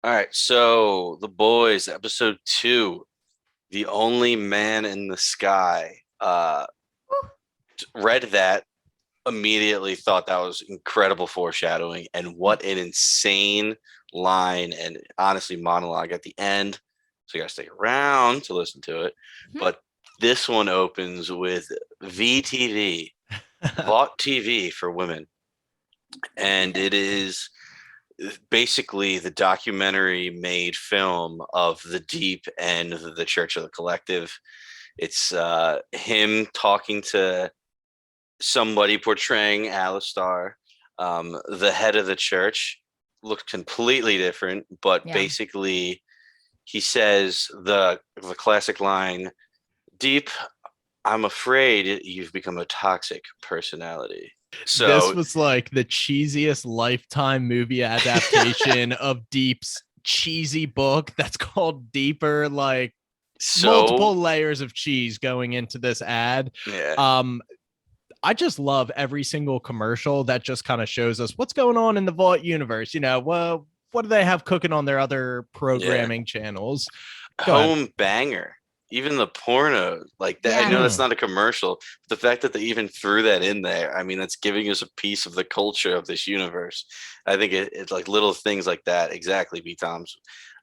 All right, so The Boys, episode 2, The Only Man in the Sky. Read that, immediately thought that was incredible foreshadowing, and what an insane line and honestly monologue at the end. So you gotta stick around to listen to it. But this one opens with VTV, Vought TV for women, and it is basically the documentary made film of the Deep and the Church of the Collective. It's him talking to somebody portraying Alistar. The head of the church looked completely different, but Yeah. basically he says the classic line, "Deep, I'm afraid you've become a toxic personality." This So was like the cheesiest Lifetime movie adaptation of Deep's cheesy book that's called Deeper, like multiple so layers of cheese going into this ad. yeah. I just love every single commercial that just kind of shows us what's going on in the Vault universe. Well, what do they have cooking on their other Yeah. programming channels? Go ahead. Home banger. Even the porno, like that. I Yeah. know that's not a commercial. But the fact that they even threw that in there, I mean, that's giving us a piece of the culture of this universe. I think it's like little things like that. Exactly, B. Tom's.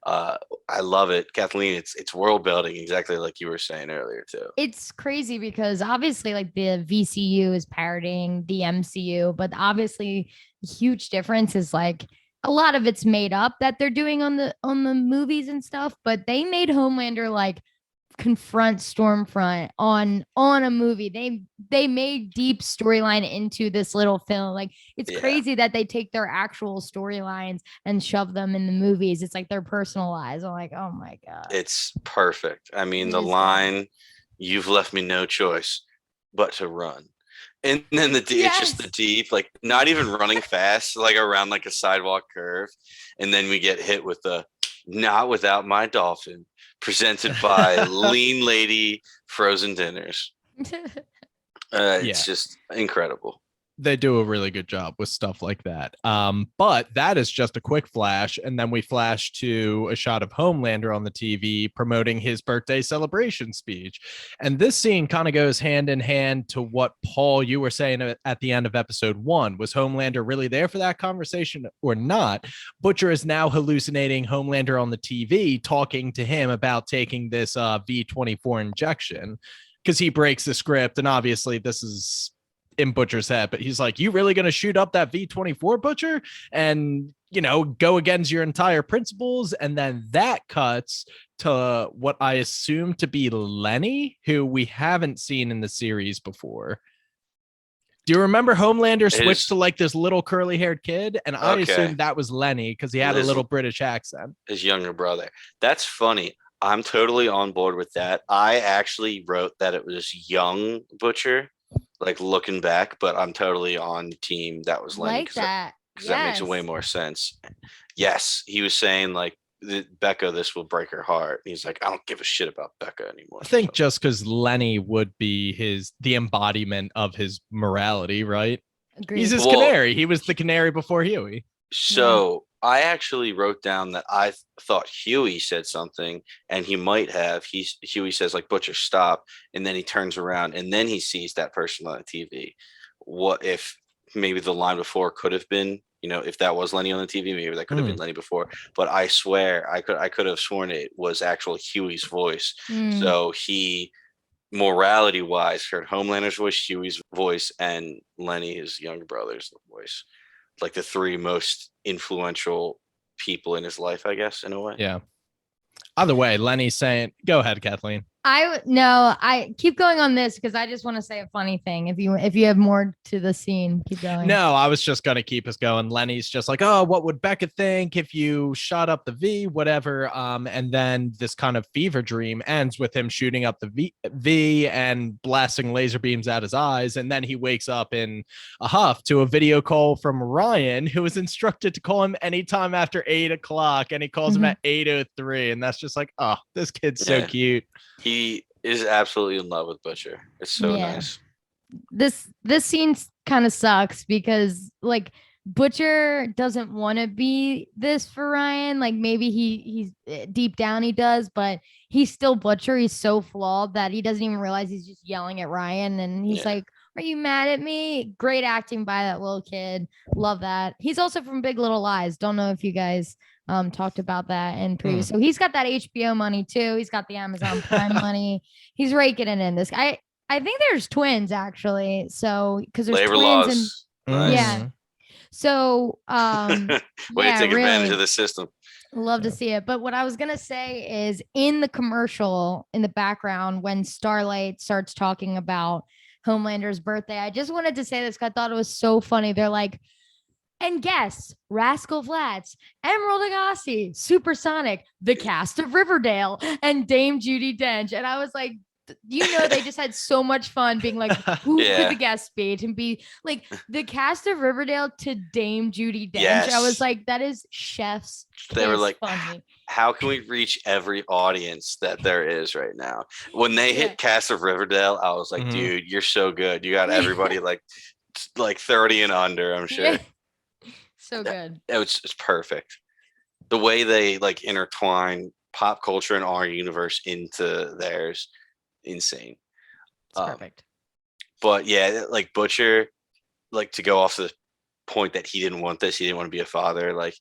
I love it, Kathleen. It's world building, exactly like you were saying earlier too. It's crazy because obviously like the VCU is parroting the MCU, but obviously the huge difference is like a lot of it's made up that they're doing on the movies and stuff, but they made Homelander like confront Stormfront on a movie. They made deep storyline into this little film. Like it's Yeah, crazy that they take their actual storylines and shove them in the movies. It's like they're personalized. I'm like, oh my god, it's perfect. I mean, it the is good. line, "You've left me no choice but to run." And then it's just the Yes. Deep, like not even running fast, like around like a sidewalk curve. And then we get hit with the "Not Without My Dolphin," presented by Lean Lady Frozen Dinners. Yeah, It's just incredible. they do a really good job with stuff like that. But that is just a quick flash, and then we flash to a shot of Homelander on the TV promoting his birthday celebration speech. And this scene kind of goes hand in hand to what Paul you were saying at the end of episode 1. Was Homelander really there for that conversation or not? Butcher is now hallucinating Homelander on the TV talking to him about taking this V24 injection because he breaks the script, and obviously this is in Butcher's head, but he's like, "You really going to shoot up that V24, Butcher, and go against your entire principles?" And then that cuts to what I assume to be Lenny, who we haven't seen in the series before. Do you remember Homelander switched to like this little curly haired kid? And I Okay, assumed that was Lenny because he had a his little British accent. his younger brother. That's funny. I'm totally on board with that. I actually wrote that it was young Butcher, like looking back, but I'm totally on the team that was Lenny Like that. because that makes way Yes. more sense. Yes, he was saying like, Becca, this will break her heart. He's like, I don't give a shit about Becca anymore. I think just because Lenny would be the embodiment of his morality, right? He's Agreed. his Well, canary. He was the canary before Huey. Yeah. so I actually wrote down that I thought Huey said something, and he might have. Huey says like, "Butcher, stop," and then he turns around, and then he sees that person on the TV. What if maybe the line before could have been, if that was Lenny on the TV, maybe that could have been Lenny before. But I swear, I could have sworn it was actual Huey's voice. Mm. So he, morality wise, heard Homelander's voice, Huey's voice, and Lenny, his younger brother's voice, like the three most influential people in his life, I guess, in a way. Yeah. Either way, Lenny's saying, "Go ahead, Kathleen." I keep going on this because I just want to say a funny thing. If you have more to the scene, keep going. No, I was just going to keep us going. Lenny's just like, "Oh, what would Becca think if you shot up the V, whatever." And then this kind of fever dream ends with him shooting up the V and blasting laser beams at his eyes. And then he wakes up in a huff to a video call from Ryan, who was instructed to call him anytime after 8 o'clock. And he calls him at 8:03. And that's just like, oh, this kid's so Yeah. cute. He is absolutely in love with Butcher. It's so Yeah. nice. This scene kind of sucks because like Butcher doesn't want to be this for Ryan. Like maybe he's deep down he does, but he's still Butcher. He's so flawed that he doesn't even realize he's just yelling at Ryan. And he's like, "Are you mad at me?" Great acting by that little kid. Love that. He's also from Big Little Lies. Don't know if you guys talked about that in previous. So he's got that HBO money too. He's got the Amazon Prime money. He's raking it in. This guy, I think there's twins actually. So because there's Labor twins laws. yeah. So way to take advantage of the system. Love to see it. But what I was gonna say is in the commercial in the background when Starlight starts talking about Homelander's birthday, I just wanted to say this because I thought it was so funny. They're like, and guests, Rascal Flatts, Emerald Agassi, Supersonic, the cast of Riverdale, and Dame Judi Dench. And I was like, they just had so much fun being like, who could the guest be? To be like the cast of Riverdale to Dame Judi Dench. Yes. I was like, that is chef's kiss. They were like, funny. How can we reach every audience that there is right now? When they hit cast of Riverdale, I was like, dude, you're so good. You got everybody like 30 and under, I'm sure. Yeah. So good. It's perfect. The way they like intertwine pop culture and our universe into theirs. Insane. It's perfect. But yeah, like Butcher, like to go off the point that he didn't want this, he didn't want to be a father. Like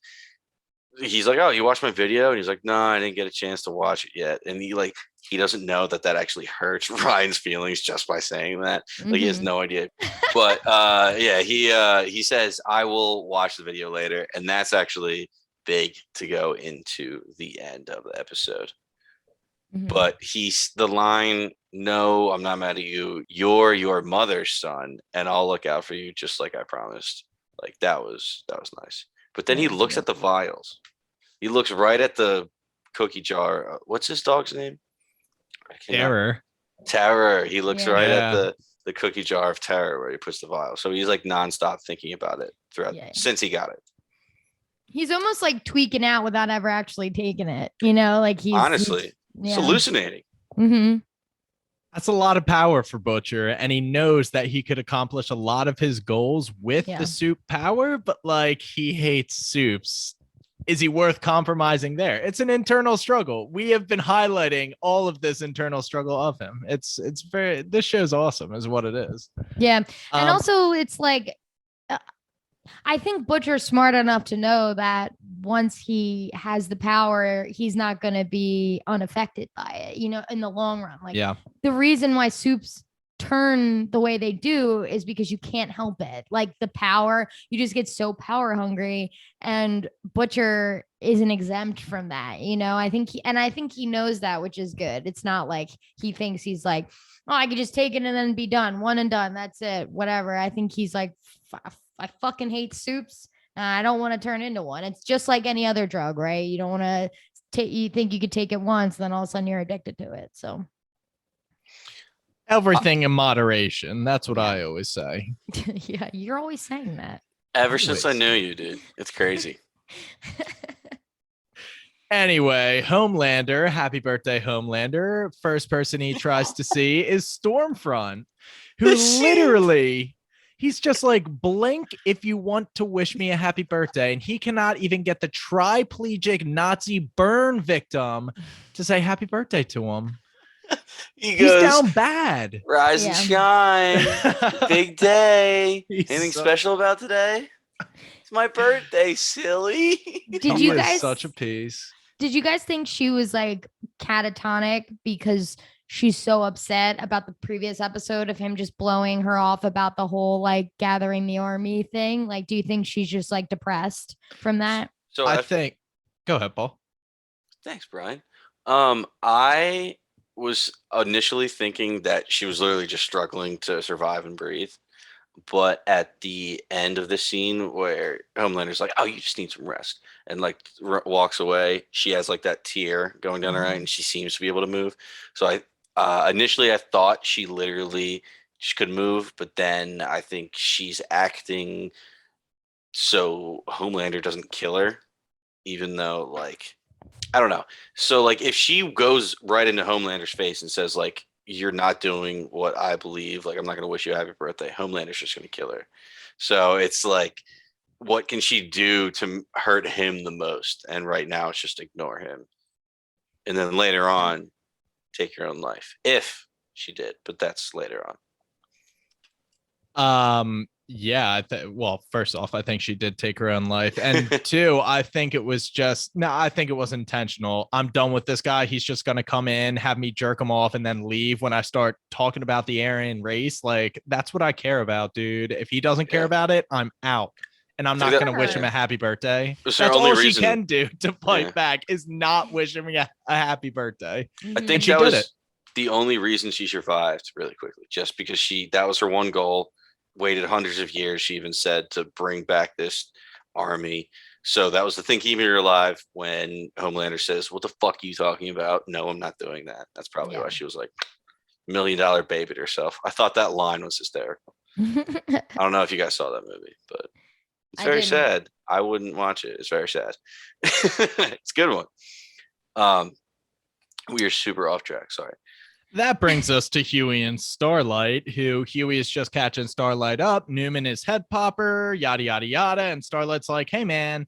he's like, "Oh, you watched my video?" And he's like, "No, I didn't get a chance to watch it yet." And he doesn't know that actually hurts Ryan's feelings just by saying that. Like he has no idea. But he says, "I will watch the video later," and that's actually big to go into the end of the episode. But the line, "No, I'm not mad at you. You're your mother's son, and I'll look out for you just like I promised." Like that was nice. But then he looks at the vials. He looks right at the cookie jar. What's his dog's name? Terror. He looks right at the cookie jar of terror where he puts the vial. So he's like nonstop thinking about it throughout since he got it. He's almost like tweaking out without ever actually taking it. Like he's It's hallucinating. That's a lot of power for Butcher, and he knows that he could accomplish a lot of his goals with the soup power, but like he hates soups. Is he worth compromising there? It's an internal struggle. We have been highlighting all of this internal struggle of him. This show's awesome is what it is. Yeah. And also it's like I think Butcher's smart enough to know that once he has the power, he's not going to be unaffected by it, in the long run. Like the reason why soups turn the way they do is because you can't help it. Like the power, you just get so power hungry, and Butcher isn't exempt from that. I think he knows that, which is good. It's not like he thinks he's like, "Oh, I could just take it and then be done. One and done. That's it. Whatever." I think he's like, I fucking hate soups. I don't want to turn into one. It's just like any other drug, right? You don't want to take, you think you could take it once, then all of a sudden you're addicted to it. So everything in moderation. That's what I always say. Yeah, you're always saying that. Ever since I knew you, dude. It's crazy. Anyway, Homelander, happy birthday, Homelander. First person he tries to see is Stormfront, who literally... He's just like, blink if you want to wish me a happy birthday. And he cannot even get the triplegic Nazi burn victim to say happy birthday to him. He goes, he's down bad. Rise and shine. Big day. Anything special about today? It's my birthday, silly. Did you guys such a piece? Did you guys think she was like catatonic because she's so upset about the previous episode of him just blowing her off about the whole like gathering the army thing? Like, do you think she's just like depressed from that? So I think, go ahead, Paul. Thanks, Brian. I was initially thinking that she was literally just struggling to survive and breathe. But at the end of the scene where Homelander's like, "Oh, you just need some rest," and like walks away, she has like that tear going down her eye, and she seems to be able to move. So initially I thought she could move, but then I think she's acting so Homelander doesn't kill her, even though like I don't know. So like if she goes right into Homelander's face and says like, "You're not doing what I believe, like I'm not going to wish you a happy birthday," Homelander's just going to kill her. So it's like what can she do to hurt him the most? And right now it's just ignore him. And then later on, take her own life. If she did, but that's later on. Yeah, well, first off, I think she did take her own life, and two, I think it was I think it was intentional. I'm done with this guy. He's just gonna come in, have me jerk him off, and then leave when I start talking about the Aryan race. Like, that's what I care about, dude. If he doesn't care about it, I'm out, and I'm not gonna wish him a happy birthday. That's all she can do to fight back, is not wish him a happy birthday. I think she did it. The only reason she survived really quickly, just because that was her one goal. Waited hundreds of years, she even said, to bring back this army. So that was the thing keeping her alive. When Homelander says, "What the fuck are you talking about?" No, I'm not doing that. That's probably why she was like $1 million baby to herself. I thought that line was hysterical. I don't know if you guys saw that movie, but it's very sad. I wouldn't watch it. It's very sad. It's a good one. We are super off track. Sorry. That brings us to Huey and Starlight, who Huey is just catching Starlight up. Newman is head popper, yada, yada, yada. And Starlight's like, "Hey, man,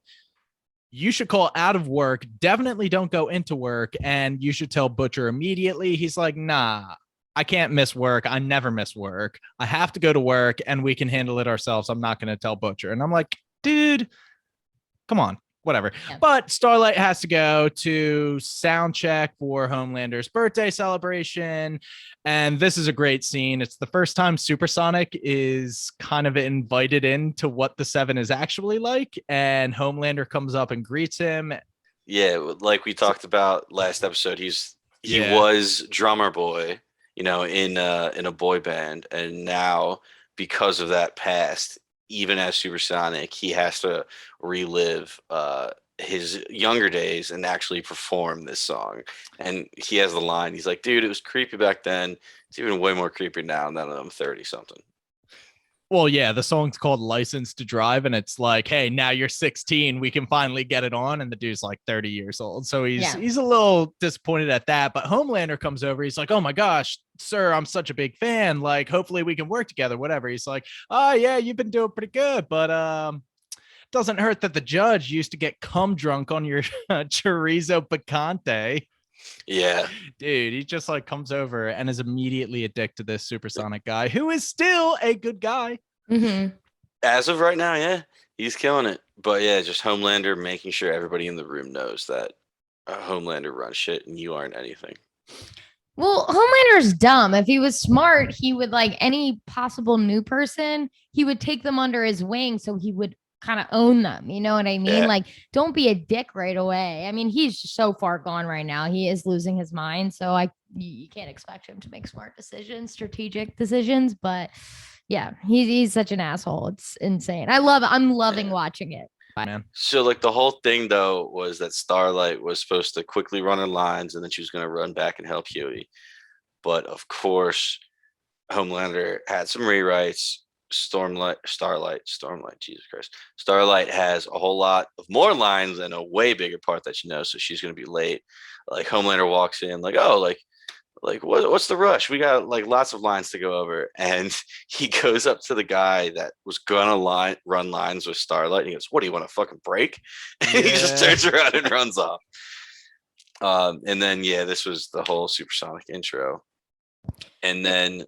you should call out of work. Definitely don't go into work. And you should tell Butcher immediately." He's like, "Nah, I can't miss work. I never miss work. I have to go to work and we can handle it ourselves. I'm not going to tell Butcher." And I'm like, dude, come on. Whatever. Yeah. But Starlight has to go to sound check for Homelander's birthday celebration. And this is a great scene. It's the first time Supersonic is kind of invited into what the Seven is actually like. And Homelander comes up and greets him. Yeah, like we talked about last episode, he was drummer boy, in a boy band. And now, because of that past, even as Supersonic, he has to relive his younger days and actually perform this song. And he has the line, he's like, "Dude, it was creepy back then. It's even way more creepy now that I'm 30 something." Well, yeah, the song's called License to Drive, and it's like, hey, now you're 16, we can finally get it on. And the dude's like 30 years old. So he's a little disappointed at that. But Homelander comes over. He's like, "Oh my gosh, sir, I'm such a big fan. Like, hopefully we can work together," whatever. He's like, "Oh yeah, you've been doing pretty good, but doesn't hurt that the judge used to get cum drunk on your chorizo picante." Yeah, dude, he just like comes over and is immediately addicted to this Supersonic guy, who is still a good guy. Mm-hmm. As of right now, yeah, he's killing it. But yeah, just Homelander making sure everybody in the room knows that Homelander runs shit and you aren't anything. Well, Homelander's dumb. If he was smart, he would, like any possible new person, he would take them under his wing, so he would kind of own them. You know what I mean? Yeah. Like, don't be a dick right away. I mean, he's so far gone right now. He is losing his mind. So you can't expect him to make smart decisions, strategic decisions. But yeah, he's such an asshole. It's insane. I'm loving watching it. Man. So like the whole thing though was that Starlight was supposed to quickly run her lines and then she was going to run back and help Huey. But of course, Homelander had some rewrites. Starlight, Jesus Christ. Starlight has a whole lot of more lines and a way bigger part that she knows, so she's going to be late. Like Homelander walks in like, "Oh, like what's the rush? We got like lots of lines to go over." And he goes up to the guy that was gonna run lines with Starlight and he goes, "What do you want, a fucking break?" And he just turns around and runs off. And then this was the whole Supersonic intro. And then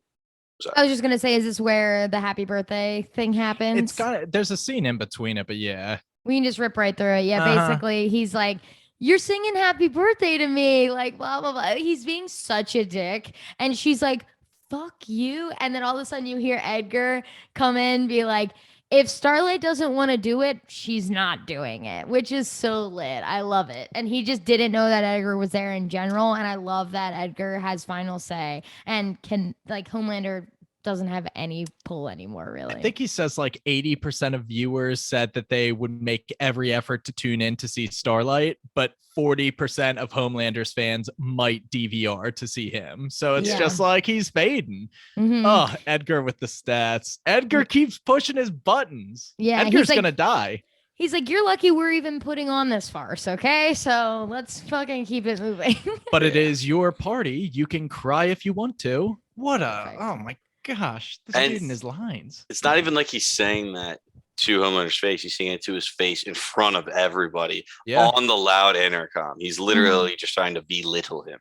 I was just gonna say, is this where the happy birthday thing happens? There's a scene in between it, but yeah. We can just rip right through it. Yeah, basically he's like, "You're singing happy birthday to me," like blah blah blah. He's being such a dick. And she's like, "Fuck you." And then all of a sudden you hear Edgar come in and be like, "If Starlight doesn't want to do it, she's not doing it," which is so lit. I love it. And he just didn't know that Edgar was there in general. And I love that Edgar has final say and can, like, Homelander doesn't have any pull anymore, really. I think he says like 80% of viewers said that they would make every effort to tune in to see Starlight, but 40% of Homelander's fans might DVR to see him. So it's just like he's fading. Mm-hmm. Oh, Edgar with the stats. Edgar keeps pushing his buttons. Yeah, Edgar's gonna die. He's like, "You're lucky we're even putting on this farce, okay? So let's fucking keep it moving." But it is your party. You can cry if you want to. Oh my gosh, this dude in his lines. It's not even like he's saying that to Homelander's face. He's singing it to his face in front of everybody Yeah. on the loud intercom. He's literally just trying to belittle him.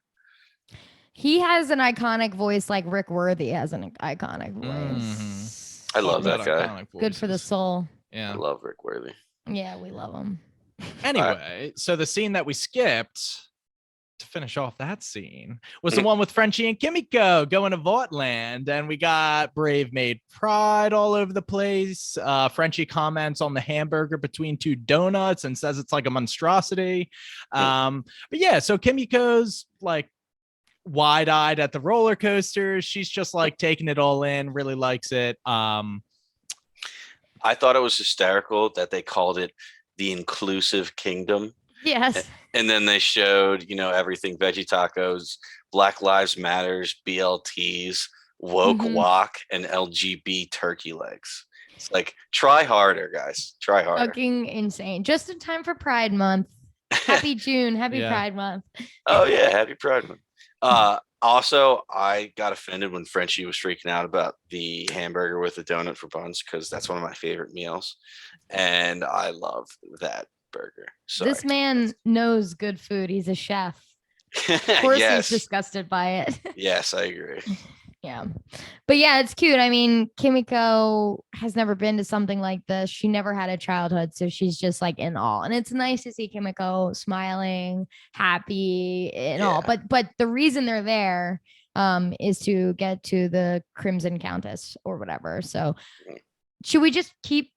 He has an iconic voice, like Rick Worthy has an iconic voice. I love that guy. Iconic Good for the voices. soul. Yeah. I love Rick Worthy. Yeah, we love him. Anyway, so the scene that we skipped to finish off that scene was the one with Frenchie and Kimiko going to Vaughtland, and we got Brave Maid Pride all over the place. Frenchie comments on the hamburger between two donuts and says it's like a monstrosity. But yeah, so Kimiko's like wide-eyed at the roller coaster. She's just like taking it all in, really likes it. I thought it was hysterical that they called it the inclusive kingdom. Yes. And then they showed, everything: veggie tacos, Black Lives Matters, BLTs, woke wok, and LGB turkey legs. It's like, try harder, guys. Try harder. Fucking insane. Just in time for Pride Month. Happy June. Happy Pride Month. Oh, yeah. Happy Pride Month. Also, I got offended when Frenchie was freaking out about the hamburger with the donut for buns, because that's one of my favorite meals. And I love that burger. Sorry. This man knows good food. He's a chef. Of course he's disgusted by it. Yes, I agree. Yeah. But yeah, it's cute. I mean, Kimiko has never been to something like this. She never had a childhood, so she's just like in awe. And it's nice to see Kimiko smiling, happy and all. But the reason they're there is to get to the Crimson Countess or whatever. So should we just keep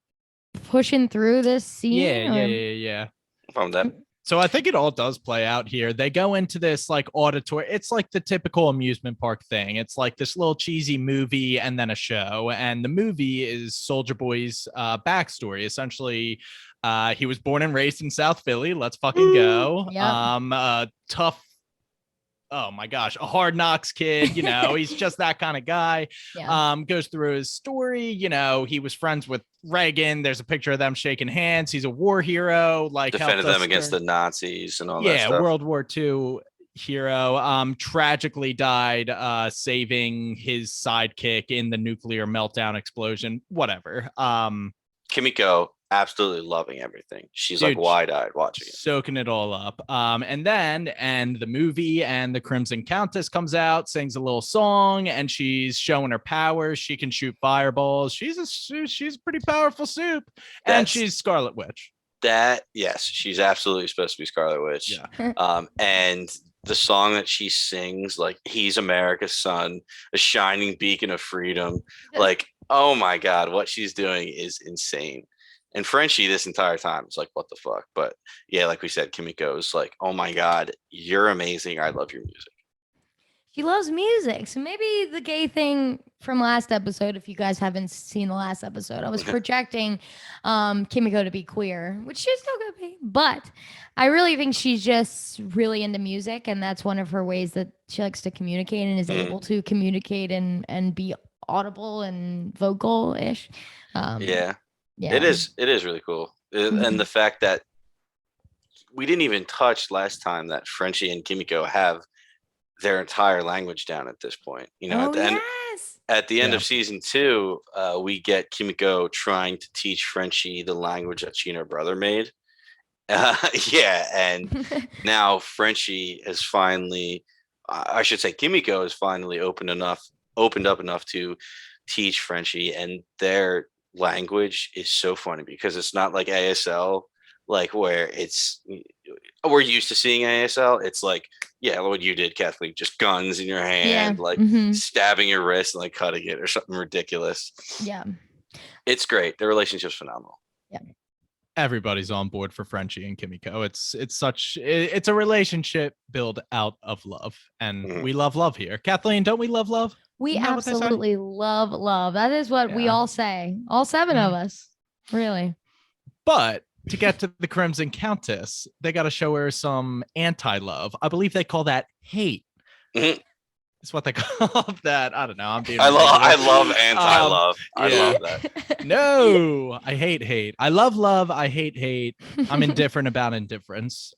pushing through this scene? Yeah. From that. So I think it all does play out here. They go into this like auditory. It's like the typical amusement park thing. It's like this little cheesy movie and then a show. And the movie is Soulja Boy's backstory. Essentially, he was born and raised in South Philly. Let's fucking go. Yep. Tough. Oh my gosh, a hard knocks kid, he's just that kind of guy. Yeah. Goes through his story, he was friends with Reagan. There's a picture of them shaking hands. He's a war hero, like defended them against the Nazis and all that stuff. Yeah, World War II hero. Tragically died saving his sidekick in the nuclear meltdown explosion. Whatever. Kimiko absolutely loving everything. She's like wide-eyed watching it, soaking it all up. And the movie and the Crimson Countess comes out, sings a little song, and she's showing her powers. She can shoot fireballs. She's a pretty powerful soup. And she's Scarlet Witch. Yes, she's absolutely supposed to be Scarlet Witch. Yeah. And the song that she sings, like, he's America's son, a shining beacon of freedom. Like, oh my God, what she's doing is insane. And Frenchie this entire time is like, what the fuck? But yeah, like we said, Kimiko is like, oh my God, you're amazing. I love your music. She loves music. So maybe the gay thing from last episode, if you guys haven't seen the last episode, I was projecting Kimiko to be queer, which she's still going to be. But I really think she's just really into music. And that's one of her ways that she likes to communicate and is able to communicate and be audible and vocal-ish. Yeah, it is really cool. And the fact that we didn't even touch last time that Frenchie and Kimiko have their entire language down at this point. At the end of season 2, we get Kimiko trying to teach Frenchie the language that she and her brother made. And now Frenchie has finally, I should say, Kimiko has finally opened up enough to teach Frenchie, and their language is so funny because it's not like ASL, like where we're used to seeing ASL. It's like, what you did, Kathleen, just guns in your hand, stabbing your wrist and like cutting it or something ridiculous. Yeah, it's great. Their relationship's phenomenal. Yeah, everybody's on board for Frenchie and Kimiko. It's a relationship built out of love, and we love here. Kathleen, don't we love? We absolutely love. That is what we all say. All 7 of us, really. But to get to the Crimson Countess, they got to show her some anti-love. I believe they call that hate. It's what they call that. I don't know. I love anti-love. I love that. No, I hate hate. I love. I hate hate. I'm indifferent about indifference.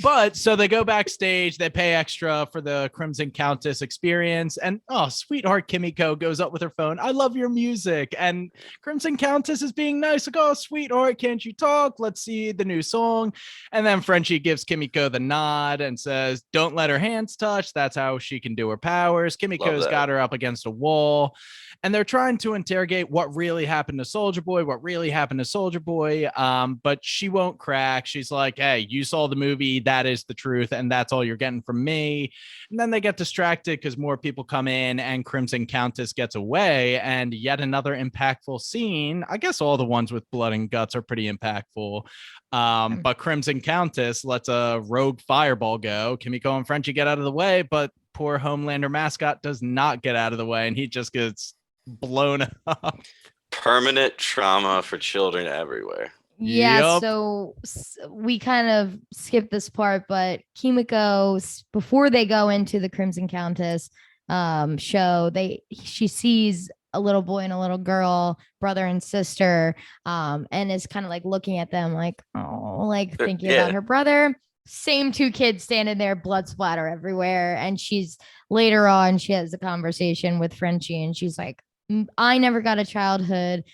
But so they go backstage, they pay extra for the Crimson Countess experience, and sweetheart Kimiko goes up with her phone. I love your music. And Crimson Countess is being nice, like, oh, sweetheart, can't you talk? Let's see the new song. And then Frenchie gives Kimiko the nod and says, don't let her hands touch. That's how she can do her powers. Kimiko's got her up against a wall. And they're trying to interrogate what really happened to Soldier Boy, but she won't crack. She's like, hey, you saw the movie. That is the truth. And that's all you're getting from me. And then they get distracted because more people come in and Crimson Countess gets away. And yet another impactful scene. I guess all the ones with blood and guts are pretty impactful. But Crimson Countess lets a rogue fireball go. Kimiko and Frenchie get out of the way, but poor Homelander mascot does not get out of the way. And he just gets blown up. Permanent trauma for children everywhere. Yeah, Yep. so we kind of skipped this part, but Kimiko, before they go into the Crimson Countess show, she sees a little boy and a little girl, brother and sister, and is kind of like looking at them like, oh, like thinking about her brother. Same two kids standing there, blood splatter everywhere. And later on, she has a conversation with Frenchie, and she's like, I never got a childhood.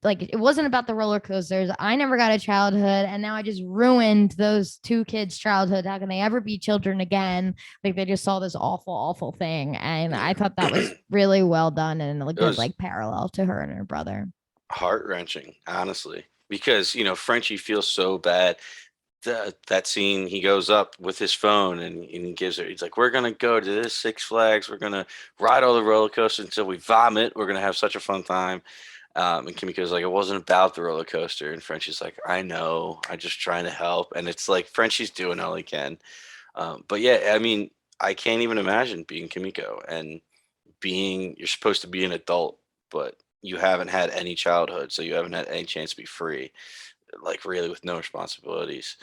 Like, it wasn't about the roller coasters. I never got a childhood, and now I just ruined those two kids' childhood. How can they ever be children again? Like, they just saw this awful, awful thing, and I thought that was really well done and a good like parallel to her and her brother. Heart-wrenching, honestly, because Frenchie feels so bad. That scene, he goes up with his phone and he gives her, he's like, we're gonna go to this Six Flags, we're gonna ride all the roller coasters until we vomit, we're gonna have such a fun time. And Kimiko's like, it wasn't about the roller coaster, and Frenchie's like, I know, I'm just trying to help. And it's like Frenchie's doing all he can. But yeah, I mean, I can't even imagine being Kimiko and you're supposed to be an adult, but you haven't had any childhood, so you haven't had any chance to be free, like really with no responsibilities.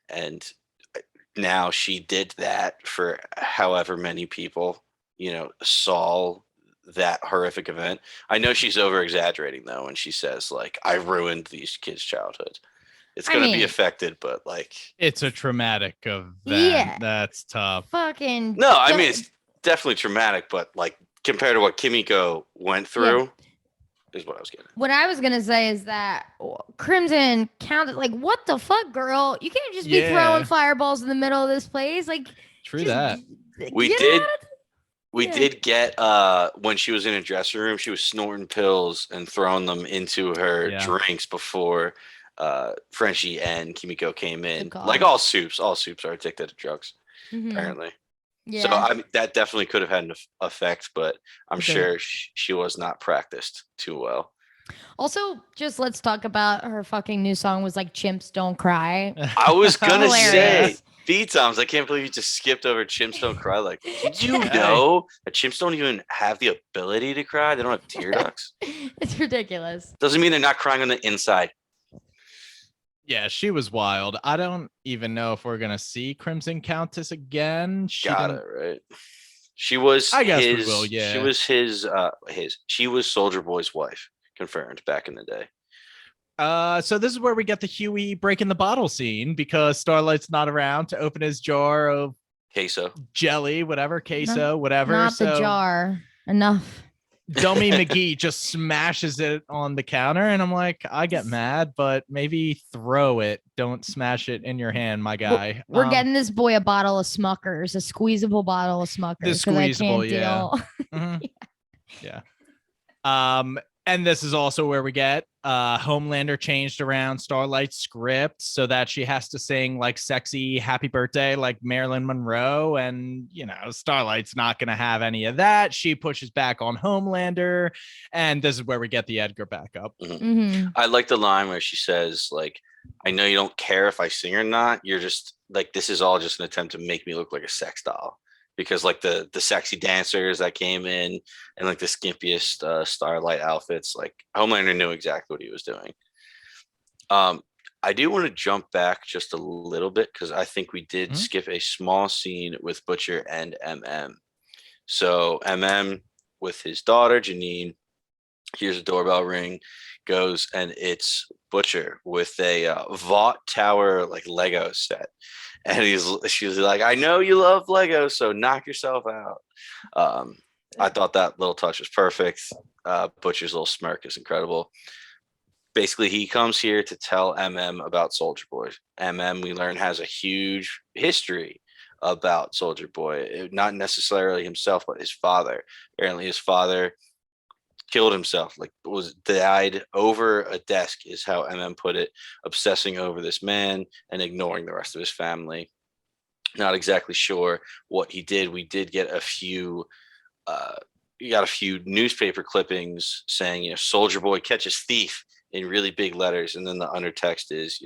And now she did that for however many people saw that horrific event. I know she's over exaggerating though when she says like, I ruined these kids' childhood. It's gonna be affected, but like, it's a traumatic event. Yeah, that's tough. Fucking no, I mean, it's definitely traumatic, but like compared to what Kimiko went through, is what I was getting. What I was gonna say is that Crimson Countess, like, what the fuck, girl? You can't just be throwing fireballs in the middle of this place. Like, true that. We did get when she was in a dressing room, she was snorting pills and throwing them into her drinks before Frenchie and Kimiko came in. Like all soups are addicted to drugs, apparently. Yeah. So I mean, that definitely could have had an effect, but I'm sure she was not practiced too well. Also, just let's talk about her fucking new song was like Chimps Don't Cry. I was gonna say, B-Toms, I can't believe you just skipped over Chimps Don't Cry. Like, did you know that chimps don't even have the ability to cry? They don't have tear ducts. It's ridiculous. Doesn't mean they're not crying on the inside. Yeah, she was wild. I don't even know if we're gonna see Crimson Countess again. Got it right. She was. I guess we will. Yeah, she was his. She was Soldier Boy's wife, confirmed back in the day. So this is where we get the Huey breaking the bottle scene because Starlight's not around to open his jar of queso, jelly, whatever, queso, whatever. Not the jar. Enough. Dummy McGee just smashes it on the counter, and I'm like, I get mad, but maybe throw it. Don't smash it in your hand, my guy. We're getting this boy a bottle of Smuckers, a squeezable bottle of Smuckers. The squeezable, yeah. And this is also where we get Homelander changed around Starlight's script so that she has to sing like sexy happy birthday like Marilyn Monroe. And, Starlight's not going to have any of that. She pushes back on Homelander. And this is where we get the Edgar backup. I like the line where she says, like, I know you don't care if I sing or not. You're just like, this is all just an attempt to make me look like a sex doll. Because like the sexy dancers that came in and like the skimpiest Starlight outfits, like Homelander knew exactly what he was doing. I do want to jump back just a little bit because I think we did skip a small scene with Butcher and MM. So MM with his daughter Janine, here's a doorbell ring, goes and it's Butcher with a Vought Tower like Lego set. and she's like, I know you love Legos, so knock yourself out. I thought that little touch was perfect. Butcher's little smirk is incredible. Basically, he comes here to tell about Soldier Boy. We learn, has a huge history about Soldier Boy, not necessarily himself, but his father. Apparently, his father killed himself, like was died over a desk, is how put it, obsessing over this man and ignoring the rest of his family. Not exactly sure what he did. We did get a few you got a few newspaper clippings saying, Soldier Boy catches thief in really big letters, and then the undertext is,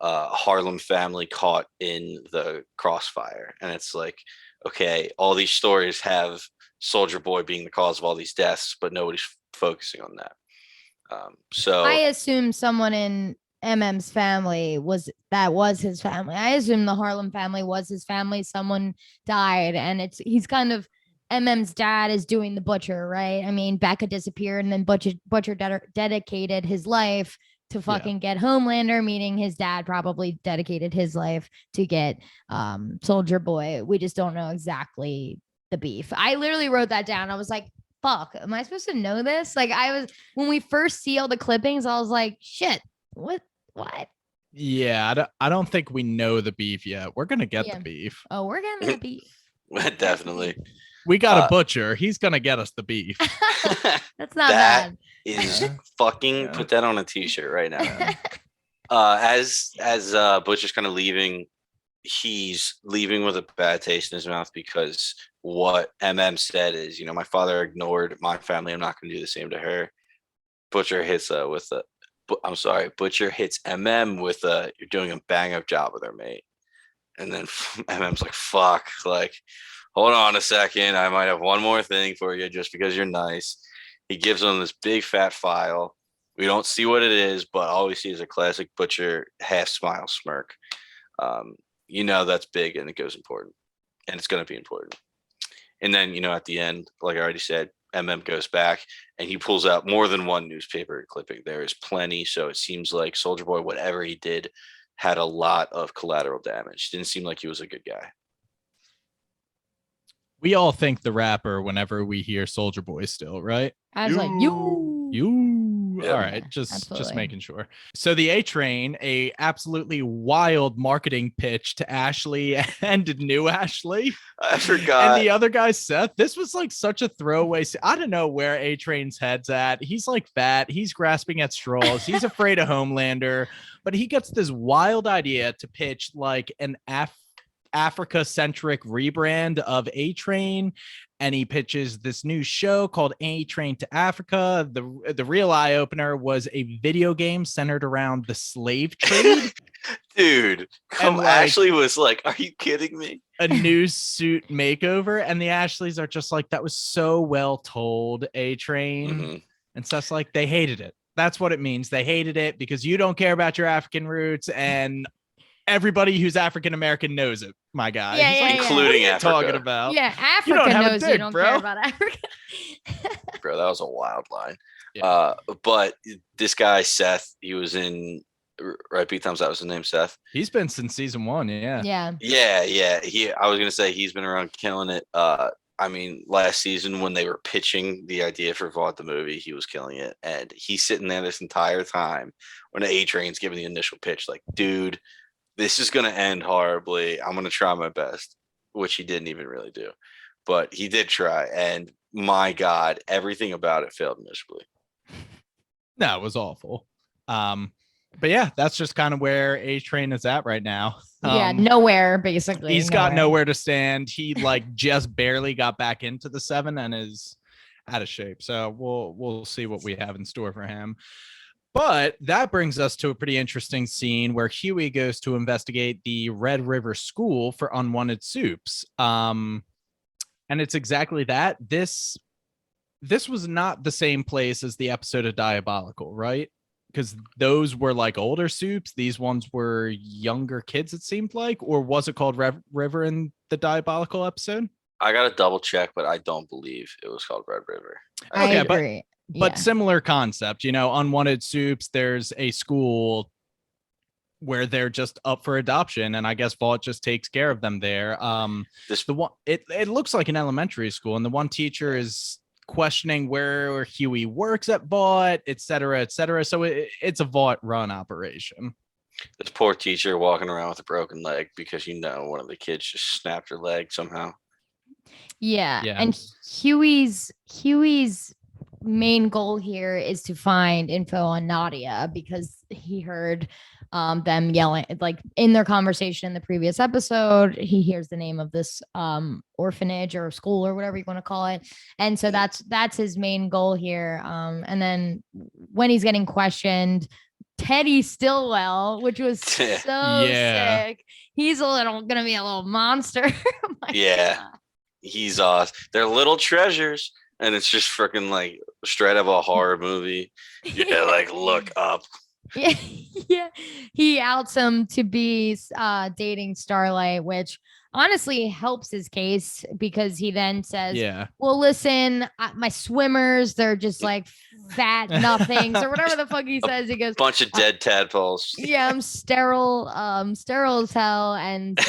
Harlem family caught in the crossfire. And it's like, okay, all these stories have Soldier Boy being the cause of all these deaths, but nobody's focusing on that. So I assume someone in MM's family was his family. I assume the Harlem family was his family. Someone died, and he's kind of, MM's dad is doing the Butcher, right? I mean, Becca disappeared, and then Butcher dedicated his life to fucking get Homelander, meaning his dad probably dedicated his life to get Soldier Boy. We just don't know exactly the beef. I literally wrote that down. I was like, fuck, am I supposed to know this? Like, when we first see all the clippings, I was like, shit, what? Yeah, I don't think we know the beef yet. We're gonna get the beef. Oh, we're getting the beef. Definitely. We got a Butcher. He's gonna get us the beef. That's not bad. Is fucking put that on a t-shirt right now. As Butcher's kind of leaving, he's leaving with a bad taste in his mouth, because what said is, my father ignored my family. I'm not going to do the same to her. Butcher hits Butcher hits with you're doing a bang up job with her, mate. And then MM's like, fuck, like, hold on a second, I might have one more thing for you just because you're nice. He gives him this big fat file. We don't see what it is, but all we see is a classic Butcher half smile smirk. That's big, and it goes important, and it's going to be important. And then, at the end, like I already said, goes back and he pulls out more than one newspaper clipping. There is plenty. So it seems like Soldier Boy, whatever he did, had a lot of collateral damage. Didn't seem like he was a good guy. We all think the rapper whenever we hear Soldier Boy still, right? I was like, you. All right, just making sure. So the A Train, a absolutely wild marketing pitch to Ashley and new Ashley. I forgot. And the other guy, Seth. This was like such a throwaway. I don't know where A Train's head's at. He's like fat. He's grasping at straws. He's afraid of Homelander, but he gets this wild idea to pitch like an Africa-centric rebrand of A Train, and he pitches this new show called A Train to Africa. The real eye-opener was a video game centered around the slave trade. Dude, Ashley was like, are you kidding me? A new suit makeover, and the Ashleys are just like, that was so well told, A Train. Mm-hmm. And Seth's like, they hated it. That's what it means. They hated it because you don't care about your African roots, and everybody who's African American knows it, my guy. Including Africa. Talking about. Yeah, Africa knows you don't care about Africa. Bro, that was a wild line. Yeah. But this guy, Seth, he was in B Thumbs, that was his name, Seth. He's been since season 1, yeah. Yeah. I was gonna say he's been around killing it. I mean, last season when they were pitching the idea for Vaught the movie, he was killing it. And he's sitting there this entire time when A Train's giving the initial pitch, like, dude, this is going to end horribly. I'm going to try my best, which he didn't even really do. But he did try. And my God, everything about it failed miserably. No, it was awful. But yeah, that's just kind of where A Train is at right now. Nowhere, basically. He's got nowhere to stand. He just barely got back into the 7 and is out of shape. So we'll see what we have in store for him. But that brings us to a pretty interesting scene where Huey goes to investigate the Red River School for unwanted soups. And it's exactly that. This was not the same place as the episode of Diabolical, right? Because those were like older soups. These ones were younger kids, it seemed like. Or was it called Red River in the Diabolical episode? I got to double check, but I don't believe it was called Red River. I agree. But similar concept, unwanted soups. There's a school where they're just up for adoption, and I guess Vought just takes care of them there. The one it looks like an elementary school, and the one teacher is questioning where Huey works at Vought, et cetera, et cetera. So it's a Vought run operation. This poor teacher walking around with a broken leg because one of the kids just snapped her leg somehow. Yeah. Yeah. And Huey's main goal here is to find info on Nadia because he heard them yelling, like in their conversation in the previous episode. He hears the name of this orphanage or school or whatever you want to call it, and so that's his main goal here. And then when he's getting questioned, Teddy Stillwell, which was so sick. He's gonna be a little monster. God. He's awesome. They're little treasures, and it's just freaking like straight out of a horror movie. Yeah, like look up. Yeah. He outs him to be dating Starlight, which honestly helps his case because he then says, well, listen, my swimmers, they're just like fat nothings or whatever the fuck he says. He goes, bunch of dead tadpoles. Yeah, I'm sterile as hell, and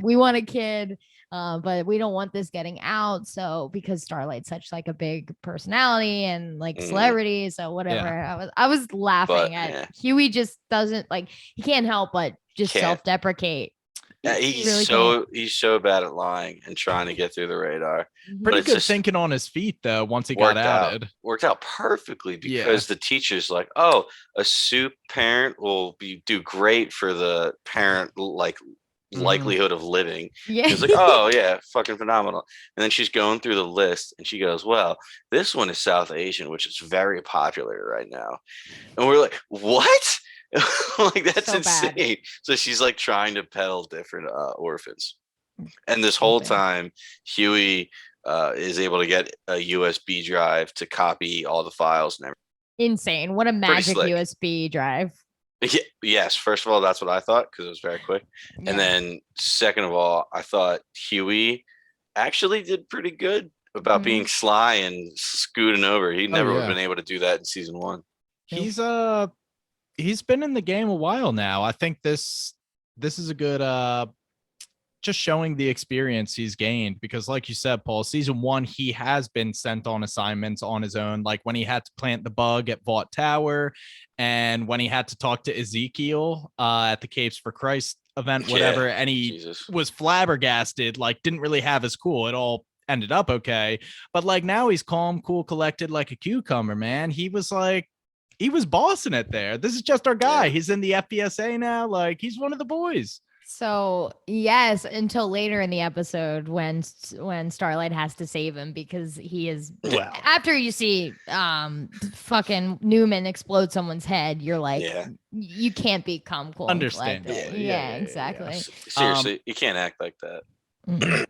we want a kid. But we don't want this getting out. So because Starlight's such like a big personality and like celebrity, so whatever. Yeah. I was laughing at Huey. Just doesn't like, he can't help but just self-deprecate. Yeah, he's so bad at lying and trying to get through the radar. Pretty good thinking on his feet though. Once he got outed, worked out perfectly because the teacher's like, "Oh, a soup parent will do great for the parent likelihood of living." It's like, oh yeah, fucking phenomenal. And then she's going through the list and she goes, well, this one is South Asian, which is very popular right now. And we're like, what? Like, that's so insane bad. So she's like trying to peddle different orphans, and this whole time Huey is able to get a USB drive to copy all the files and everything. Insane. What a magic USB drive. Yes, first of all, that's what I thought because it was very quick. And then second of all, I thought Huey actually did pretty good about being sly and scooting over. He'd never have been able to do that in season 1. He's been in the game a while now. I think this is a good just showing the experience he's gained, because like you said, Paul, season 1, he has been sent on assignments on his own, like when he had to plant the bug at Vought Tower, and when he had to talk to Ezekiel at the Capes for Christ event, whatever, and he was flabbergasted, like didn't really have his cool. It all ended up okay, but like now he's calm, cool, collected like a cucumber, man. He was bossing it there. This is just our guy. He's in the FPSA now. Like, he's one of the boys. So yes, until later in the episode when Starlight has to save him because he is after you see fucking Newman explode someone's head, you're like, you can't be calm, cool, understandable. Exactly. Seriously, you can't act like that.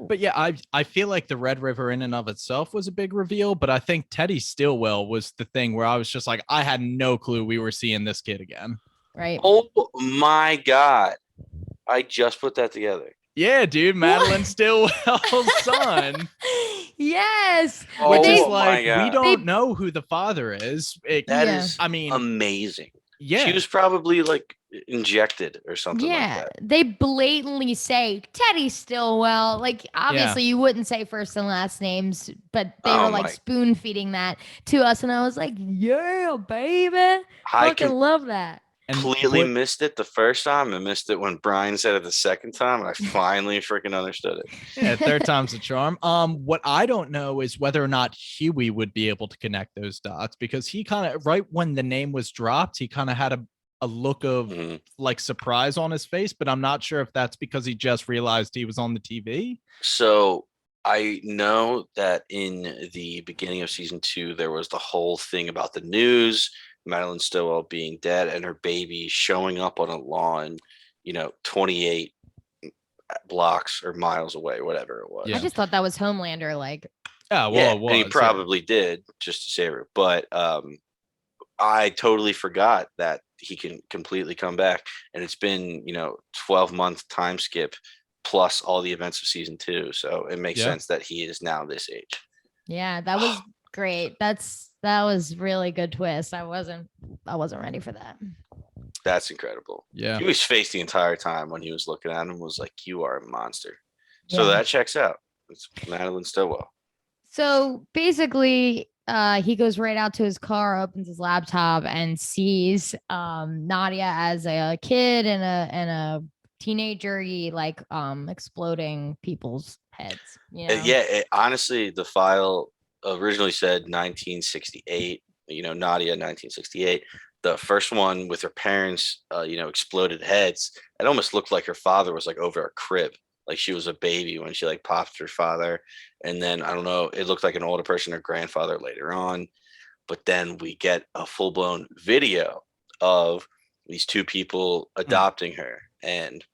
But yeah, I feel like the Red River in and of itself was a big reveal, but I think Teddy Stillwell was the thing where I was just like, I had no clue we were seeing this kid again. Right. Oh my God. I just put that together. Yeah, dude, Madeline Stillwell's son. Yes. Which is like, we don't know who the father is. That is, I mean, amazing. Yeah. She was probably like injected or something like that. They blatantly say Teddy Stillwell. Like, obviously you wouldn't say first and last names, but they were like spoon feeding that to us. And I was like, yeah, baby. I fucking love that. Completely missed it the first time and missed it when Brian said it the second time, and I finally freaking understood it. Yeah, third time's a charm. What I don't know is whether or not Huey would be able to connect those dots, because he kind of, right when the name was dropped, he kind of had a look of like surprise on his face, but I'm not sure if that's because he just realized he was on the TV. So I know that in the beginning of season 2, there was the whole thing about the news, Madeline Stillwell being dead and her baby showing up on a lawn, 28 blocks or miles away, whatever it was. I just thought that was Homelander, like. Oh, well, it was. And he probably did just to save her. But I totally forgot that he can completely come back. And it's been, 12-month time skip plus all the events of season 2. So it makes sense that he is now this age. Yeah, that was great. That was really good twist. I wasn't ready for that. That's incredible. Yeah. Huey's face the entire time when he was looking at him was like, "You are a monster." So Yeah. that checks out. It's Madeline Stillwell. So basically, he goes right out to his car, opens his laptop, and sees Nadia as a kid and a teenager. He like exploding people's heads. You know? Yeah, honestly, the file originally said 1968. Nadia 1968. The first one with her parents, exploded heads. It almost looked like her father was like over a crib, like she was a baby when she like popped her father. And then I don't know, it looked like an older person, her grandfather later on. But then we get a full blown video of these two people adopting her, and